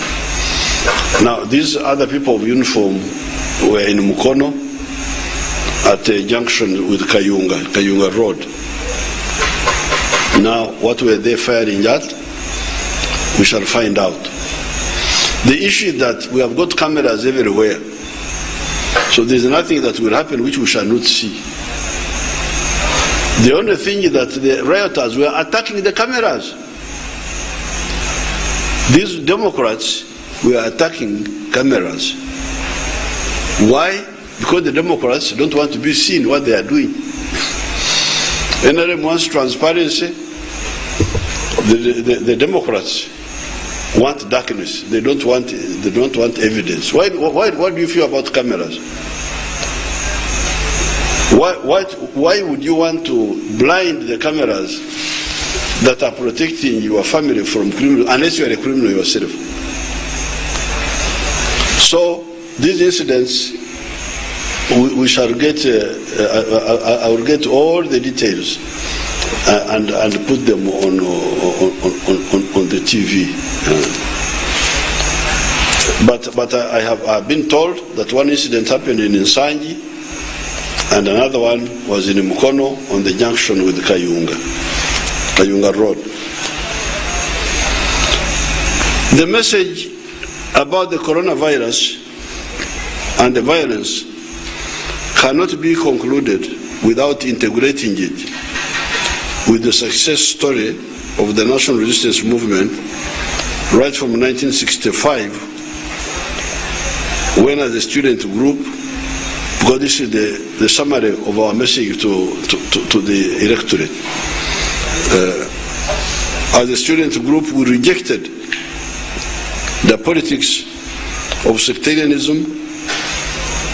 Now, these other people of uniform were in Mukono, at a junction with Kayunga Road. Now, what were they firing at? We shall find out. The issue is that we have got cameras everywhere. So there's nothing that will happen which we shall not see. The only thing is that the rioters were attacking the cameras. These Democrats were attacking cameras. Why? Because the Democrats don't want to be seen what they are doing. NRM wants transparency. The Democrats want darkness. They don't want evidence. Why do you feel about cameras? Why would you want to blind the cameras that are protecting your family from criminals, unless you are a criminal yourself? So these incidents, we shall get, I will get all the details and put them on the TV. But I have been told that one incident happened in Nsangi and another one was in Mukono on the junction with Kayunga Road. The message about the coronavirus and the violence cannot be concluded without integrating it with the success story of the national resistance movement right from 1965, when as a student group, because this is the summary of our message to the electorate. As a student group, we rejected the politics of sectarianism,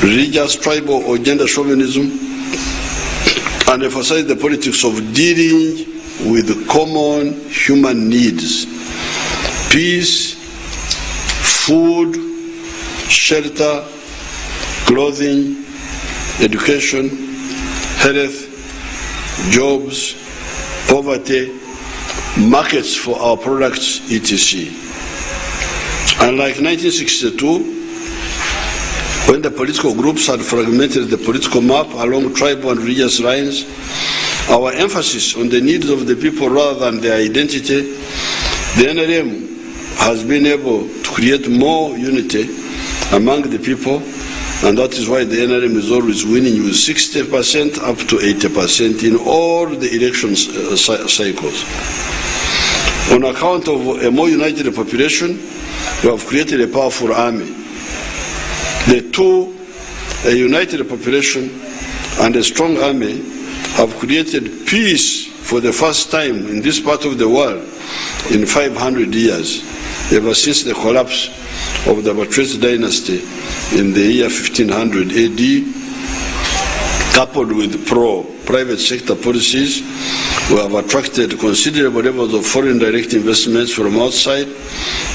religious, tribal, or gender chauvinism, and emphasize the politics of dealing with common human needs: peace, food, shelter, clothing, education, health, jobs, poverty, markets for our products, etc. Unlike 1962, when the political groups had fragmented the political map along tribal and religious lines, our emphasis on the needs of the people rather than their identity, the NRM has been able to create more unity among the people, and that is why the NRM is always winning with 60% up to 80% in all the election cycles. On account of a more united population, we have created a powerful army. The two, a united population and a strong army, have created peace for the first time in this part of the world in 500 years, ever since the collapse of the Batrace dynasty in the year 1500 AD, coupled with private sector policies. We have attracted considerable levels of foreign direct investments from outside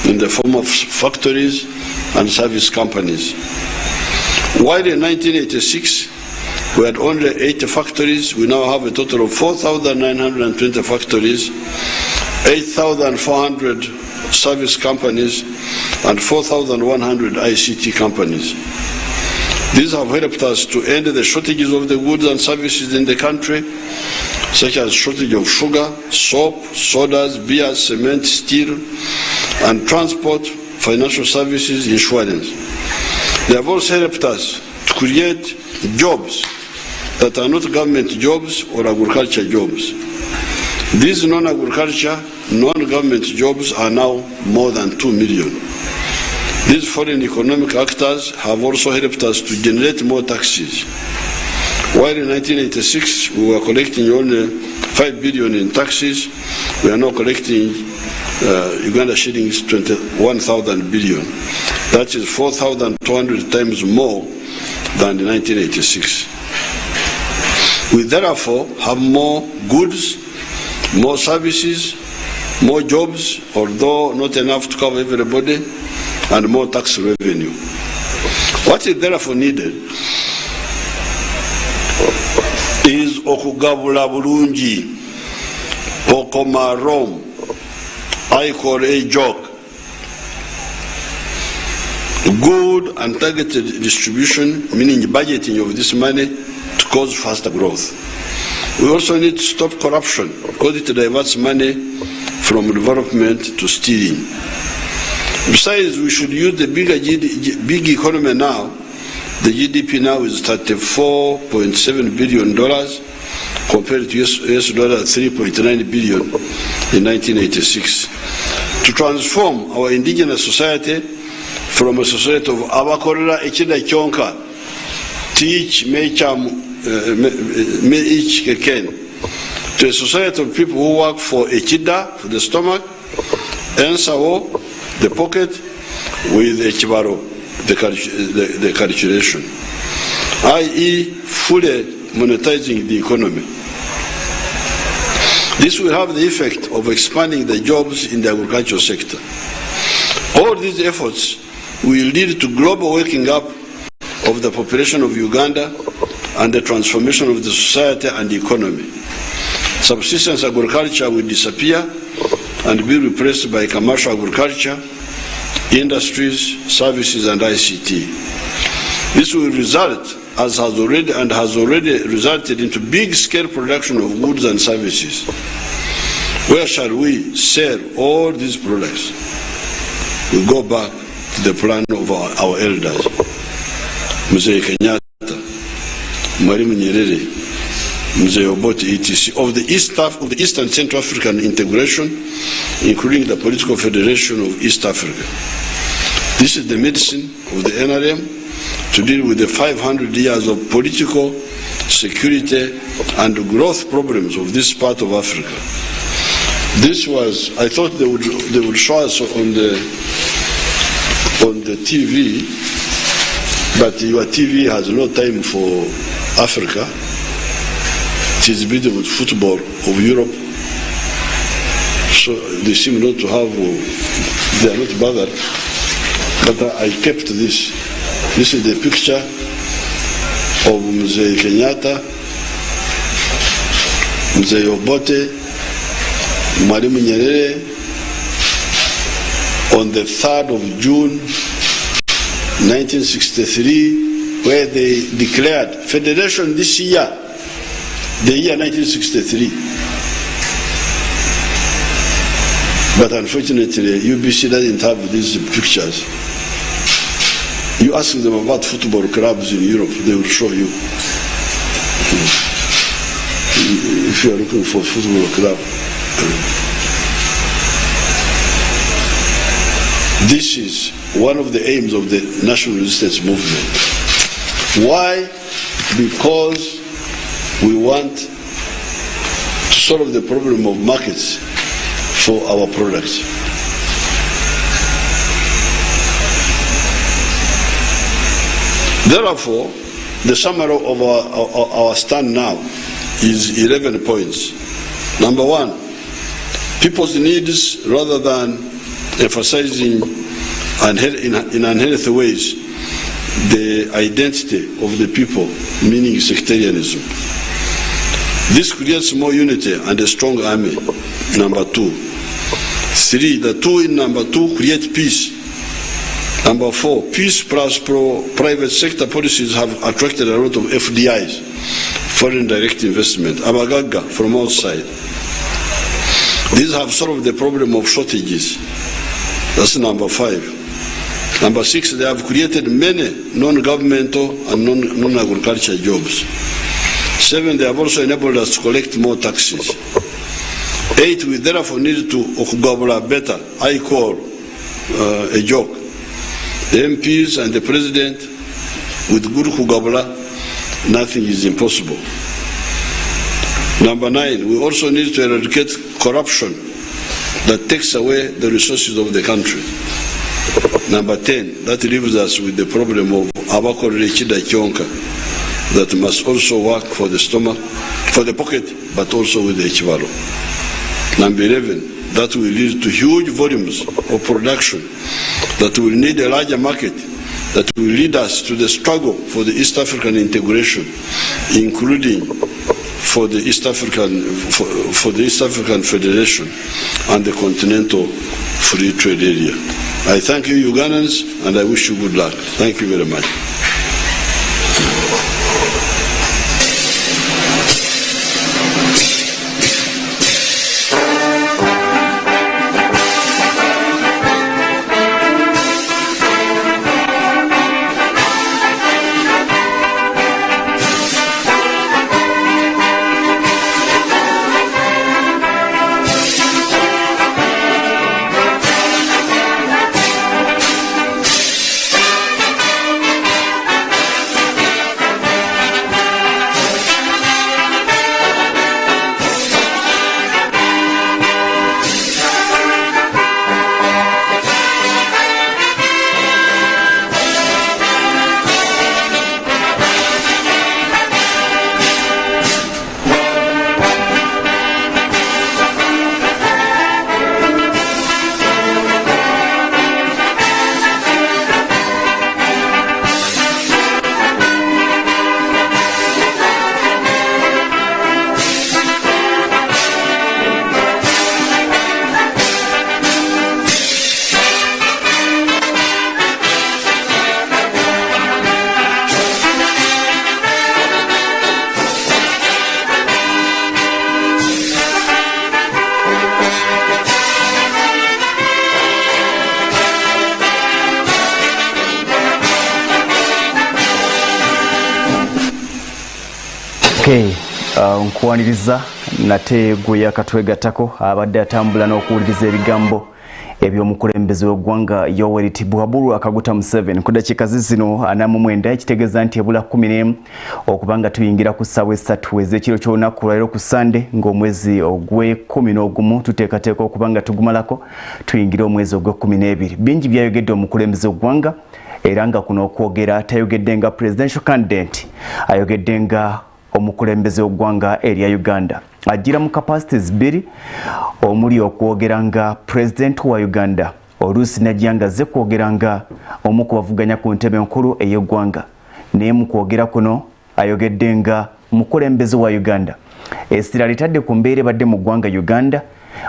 in the form of factories and service companies. While in 1986 we had only 80 factories, we now have a total of 4,920 factories, 8,400 service companies, and 4,100 ICT companies. These have helped us to end the shortages of the goods and services in the country, such as shortage of sugar, soap, sodas, beer, cement, steel, and transport, financial services, insurance. They have also helped us to create jobs that are not government jobs or agriculture jobs. These non-agriculture, non-government jobs are now more than 2 million. These foreign economic actors have also helped us to generate more taxes. While in 1986 we were collecting only 5 billion in taxes, we are now collecting Uganda shillings 21,000 billion. That is 4,200 times more than in 1986. We therefore have more goods, more services, more jobs, although not enough to cover everybody, and more tax revenue. What is therefore needed is okugabula bulungi, okoma Rome, I call a joke. Good and targeted distribution, meaning budgeting of this money to cause faster growth. We also need to stop corruption because it diverts money from development to stealing. Besides, we should use the big economy now. The GDP now is $34.7 billion compared to US dollar $3.9 billion in 1986. To transform our indigenous society from a society of abakorera ekida kyonka, teach mecham me each keken, to a society of people who work for ekida, for the stomach, ensawo, the pocket, with ekibaro, the calculation, i.e. fully monetizing the economy. This will have the effect of expanding the jobs in the agricultural sector. All these efforts will lead to global waking up of the population of Uganda and the transformation of the society and the economy. Subsistence agriculture will disappear and be replaced by commercial agriculture, industries, services, and ICT. This will result, as has already resulted, into big-scale production of goods and services. Where shall we sell all these products? We go back to the plan of our elders. Mzee Kenyatta, Mwalimu Nyerere, Mzee Obote, etc. of the East and Central African integration, including the political federation of East Africa. This is the medicine of the NRM to deal with the 500 years of political, security, and growth problems of this part of Africa. This was, I thought they would show us on the TV, but your TV has no time for Africa. It is busy with football of Europe, so they seem not to have, they are not bothered. But I kept this. This is the picture of Mzee Kenyatta, Mzee Obote, Mwalimu Nyerere on the 3rd of June 1963, where they declared federation this year, the year 1963. But unfortunately, UBC doesn't have these pictures. You ask them about football clubs in Europe, they will show you. If you are looking for football club. This is one of the aims of the national resistance movement. Why? Because we want to solve the problem of markets for our products. Therefore, the summary of our stand now is 11 points. Number one, people's needs rather than emphasizing in unhealthy ways the identity of the people, meaning sectarianism. This creates more unity and a strong army. Number two. Three, the two in number two create peace. Number four, peace plus private sector policies have attracted a lot of FDIs, foreign direct investment, Abagaga from outside. These have solved the problem of shortages. That's number five. Number six, they have created many non-governmental and non-agriculture jobs. Seven, they have also enabled us to collect more taxes. Eight, we therefore need to okugabula better. I call a joke. The MPs and the President, with good kugabula, nothing is impossible. Number nine, we also need to eradicate corruption that takes away the resources of the country. Number 10, that leaves us with the problem of abakorere chida kyonka, that must also work for the stomach, for the pocket, but also with the ekibalo. Number 11, that will lead to huge volumes of production, that will need a larger market, that will lead us to the struggle for the East African integration, including for the East African Federation and the Continental Free Trade Area. I thank you, Ugandans, and I wish you good luck. Thank you very much. Nkwaniriza nate gwe yakatwegatako abadde atambula n'okuwuliriza ebigambo eby'omukulembeze w'eggwanga Yoweri Tibuhaburwa akaguta Museveni ku dakiika zino 49 ekitegeeza nti ebula 11 okubanga tuyingira ku ssaawa 3 ez'ekiro ky'olunaku lwaleero ku Sande ng'omwezi ogw'e11 tuteekateeka okubanga tugumalako tuyingira omwezi ogw'e12. Bingi byayogedde omukulembeze w'eggwanga era nga kuno okwogera tayogedde nga presidential candidate, ayogedde nga omukulembeze w'eggwanga erya Uganda. Agira mu capacities bbiri, omuli okwogera nga president wa Uganda oluusi najjanga ze kwogera nga omu ku bavuganya ku ntebe nkulu ey'eggwanga, naye mu kwogera kuno ayogedde nga mukulembeze wa Uganda. Essira litadde ku mbeera ebadde mu ggwanga Uganda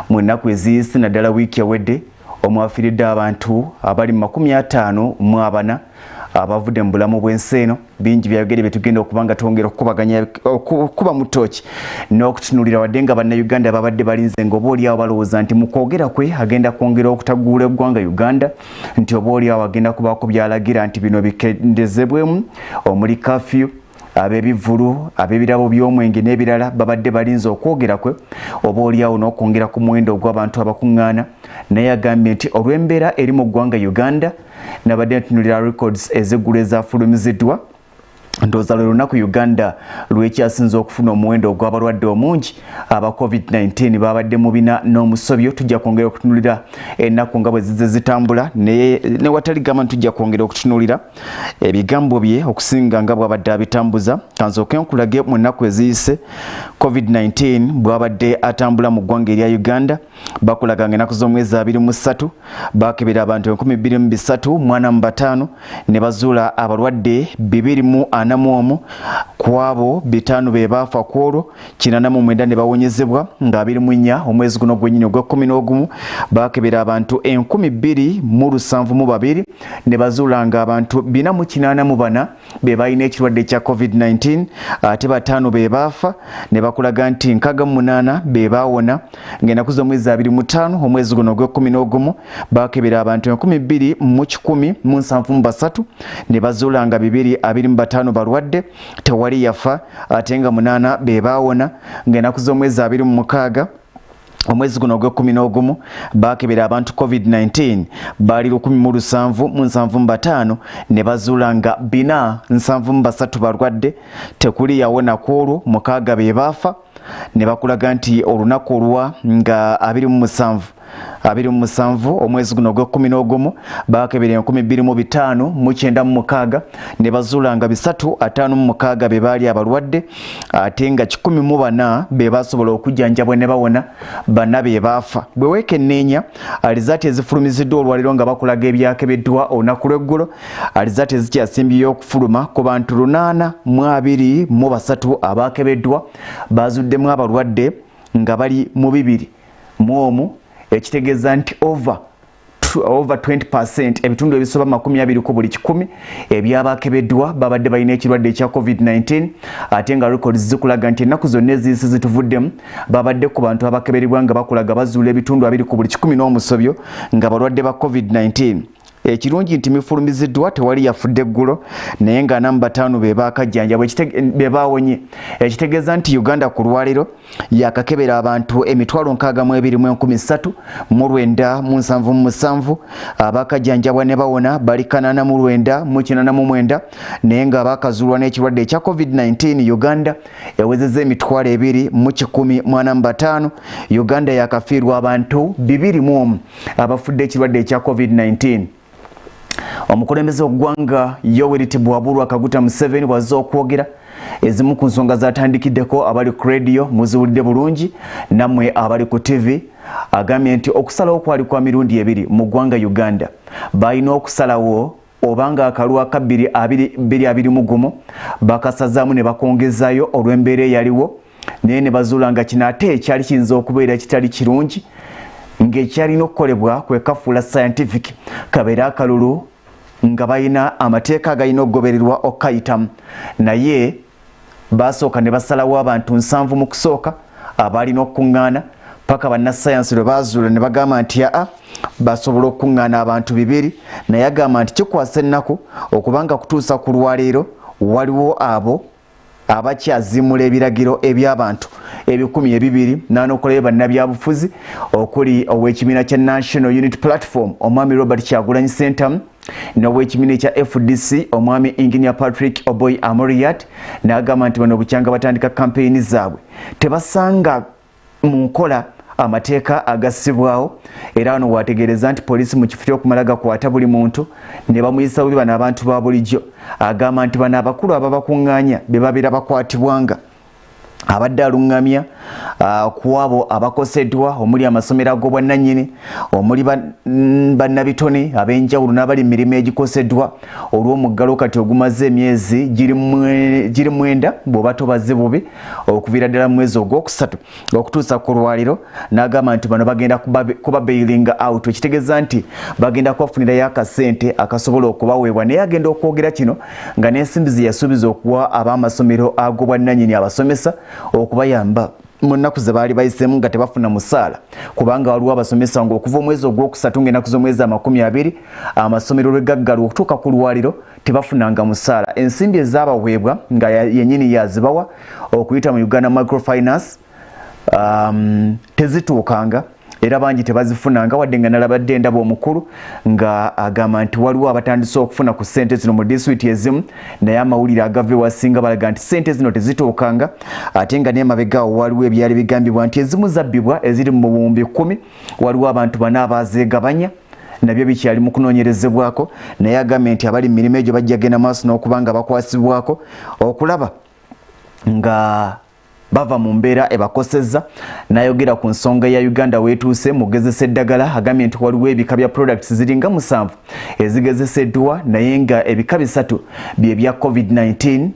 mu nnaku eziyise naddala wiiki ewedde omwafiiridde abantu abali 54 abavudde mu bulamu bw'ensi eno bingi byayogere betugenda okubanga twongera okukubaganya kuba mu ttooki n'okutunuulira wadde nga bannayuganda babadde balinze ng'obaoliawo balowooza nti mu kwogera kwe agenda kwongera okutaguula eggwanga Uganda nti obaoliawo agenda kubaako byalagira nti bino bikendezebwemu omuli kafyu ab'ebivvulu ab'ebirabo by'omwenge n'ebirala babadde balinze okwogera kwe obaoliawo n'okwongera ku muwendo ogw'abantu abakuŋŋaana naye agambye nti olw'embeera eri mu ggwanga Uganda nabadde ntunulira records ezeggulu ezafulumiziddwa ndowooza lwe lunaku Uganda lwekyasinze okufuna omuwendo ogw'abalwadde omungi aba COVID-19 babadde mu 4.9 tujja kwongera okutunulira ennaku nga bwe zizze zitambula ne watali gamba tujja kwongera okutunulira ebigambo bye okusinga nga bwabadde abitambuza kanzooke nkulage mu nnaku eziyise COVID-19 bwabadde atambula mu ggwanga erya Uganda bakulaganga ennaku z'omwezi 23 bakebera abantu 2345 ne bazuula abalwadde 241 kwabo 5 be baafa kwolwo 89 ne bawonyezebwa nga 24 omwezi guno gwennyini ogwa11 bakebera abantu 2,272 ne bazuula nga abantu 484 be balina ekirwadde kya COVID-19 ate 5 be baafa ne bakulaga nti 68 be baawona ng'ennaku z'omwezi 25 omwezi guno ogwa11 bakebera abantu 2,173 ne bazuula nga 225 balwadde tewali yafa ate nga 8 be baawona ng'ennaku z'omwezi 26 omwezi guno ogwa11 bakebera abantu COVID-19 bali 1,775 ne bazuula nga 473 balwadde tekuli yawona kwolwo 6 be baafa ne bakulaga nti olunaku olwa nga 27 omwezi guno ogwa11 bakebera 2,596 ne bazuula nga 356 be baali abalwadde ate nga 104 be basobola okujjanjabwa ne bawona 4 be baafa bwe weekenneenya alizaati ezifulumiziddwa olwaliro nga bakulaga ebyakebeddwa olunaku lw'eggulo alizaati ezikyasimbyeyo okufuluma ku bantu 823 abakebeddwa bazuddemu abalwadde nga bali mu 2 ekitegeeza nti over 20% ebitundu ebisoba 20 ku buli 100 ebyabakebeddwa babadde balina ekirwadde ekya COVID-19 ate nga records zikulaga nti ennaku zonna eziyise zituvuddemu babadde ku bantu abakeberebwa nga bakulaga bazuula ebitundu 2 ku buli 1,000 nga balwadde ba COVID-19 ekirungi nti mifulumiziddwa tewali yafudde eggulo naye nga namba 5 be bakajjanjabwa be baawonye ekitegeeza nti Uganda ku lwaliro yakakebera abantu 62,377 abakajjanjabwa ne bawona bali 89,989 naye nga bakazuulwa n'ekirwadde ekya COVID-19 Uganda ewezezza 2,115 Uganda yakafiirwa abantu 201 abafudde ekirwadde ekya COVID-19 omukulembeze w'eggwanga Yoweri Tibwabulwa Kaguta Museveni bwazze okwogera ezimu ku nsonga zatandikiddeko abali ku radio muziwulidde bulungi nammwe abali ku TV agambye nti okusalawo kwali kwa mirundi 2 mu ggwanga Uganda balina okusalawo obanga akalwa ka 221 bakasazaamu ne bakongezaayo olw'embeera eyaliwo naye ne bazuula nga kino ate ekyali kiyinza okubeera kitali kirungi ng'ekyalina okukolebwa kwe kafuula scientific kabeera akalulu nga balina amateeka agalina okugobererwa okukayitamu naye basooka ne basalawo abantu 7 mu kusooka abalina okuŋŋaana paka bannasayansi lwe bazuula ne bagamba nti basobola okuŋŋaana abantu 2 naye agamba nti kikwasa ennaku okubanga kutuusa ku lwaleero waliwo abo abakyazimula ebiragiro eby'abantu 200 n'anokolera bannabyabufuzi okuli ow'ekibiina kya National Unity Platform omwami Robert Kyagulanyi Ssentamu n'ow'ekibiina kya FDC omwami Engineer Patrick Oboy Amuriat n'agamba nti bano bukyanga batandika kampeyini zaabwe tebasanga mu nkola amateeka agassibwawo era wano wategeereza nti poliisi mu kifo ky'okumala gakwata buli muntu ne bamuyisa bubi bano abantu ba bulijjo agamba nti bano abakulu ababakuŋŋaanya be babeera bakwatibwanga abadde aluŋŋamya kuabo abakoseddwa omuli amasomero ag'obwannannyini omuli bannabitone ab'enjawulo n'abali mu mirimu egikoseddwa olw'omuggalo kati ogumaze emyezi giri mwenda bw'oba tobaze bubi okuviira ddala mu mwezi ogwokusatu okutuusa ku lwaliro n'agamba nti bano bagenda kuba bailing out ekitegeeza nti bagenda kubafunirayo akasente akasobola okubaweebwa naye agenda okwogera kino nga n'ensimbi ze yasuubiza okuwa ab'amasomero ag'obwannannyini abasomesa okubayamba mu nnaku ze baali bayisemu nga tebafuna musaala kubanga waliwo abasomesa ng'okuva omwezi ogwokusatu ng'ennaku z'omwezi 20 amasomero lwe gaggalwa okutuuka ku lwaliro tebafunanga musaala ensimbi ezaabaweebwa nga yennyini yazibawa okuyita mu Uganda Microfinance tezituukanga era bangi tebazifunanga wadde nga nalabadde endaba omukulu nga agamba nti waliwo abatandise okufuna ku ssente zino mu disitulikiti ezimu naye amawulire agava ewasinga balaga nti ssente zino tezituukanga ate nga n'emabegaawo waliwo ebyali bigambibwa nti ezimu zabbibwa eziri mu buwumbi 10 waliwo abantu bana abazeegabanya nabyo bikyali mu kunoonyerezebwako naye agambye nti abali mu mirimu egyo bajja genda maaso n'okuba nga bakwasibwako okulaba nga bava mu mbeera ebakosezza n'ayogera ku nsonga ya Uganda weetuuse mu kugezesa eddagala agambye nti waliwo ebika bya products ziringa 7 ezigezeseddwa naye nga ebika 3 bye bya COVID-19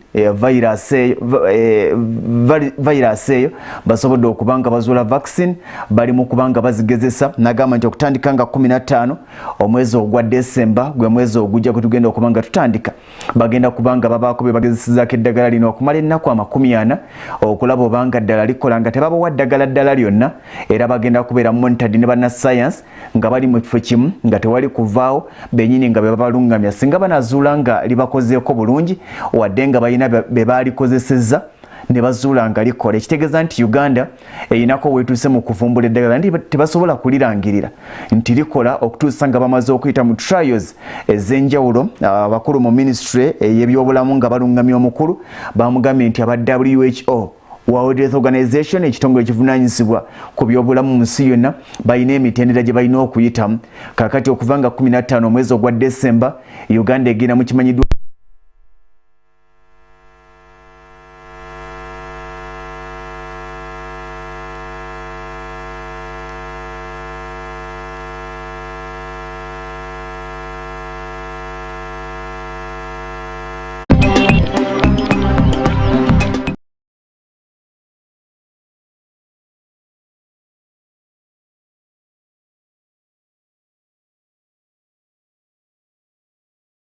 virus eyo basobodde okuba nga bazuula vaccine bali mu kuba nga bazigezesa n'agamba nti okutandika nga 15 omwezi ogwa December gwe mwezi ogujja gwe tugenda okuba nga tutandika bagenda kuba nga babaako be bagezesezzaako eddagala lino okumala ennaku 40 okulaba obanga ddala likola nga tebabawa ddagala ddala lyonna era bagenda kubeera monitored ne bannasscience nga bali mu kifo kimu nga tewali kuvaawo bennyini nga bebabalungamya singa banazuula nga libakozeeko bulungi wadde nga balina be baalikozesezza ne bazuula nga likola ekitegeeza nti Uganda eyinako weetuuse mu kuvumbula eddagala nti tebasobola kulirangirira nti likola okutuusa nga bamaze okuyita mu trials ez'enjawulo abakulu mu ministry ey'ebyobulamu nga balungamya omukulu bamugambye nti aba WHO World Health Organization ekitongole ekivunaanyizibwa ku byobulamu mu nsi yonna balina emitendera gye balina okuyitamu kakati okuva nga 15 omwezi ogwa December Uganda egenda mu kimanyiddwa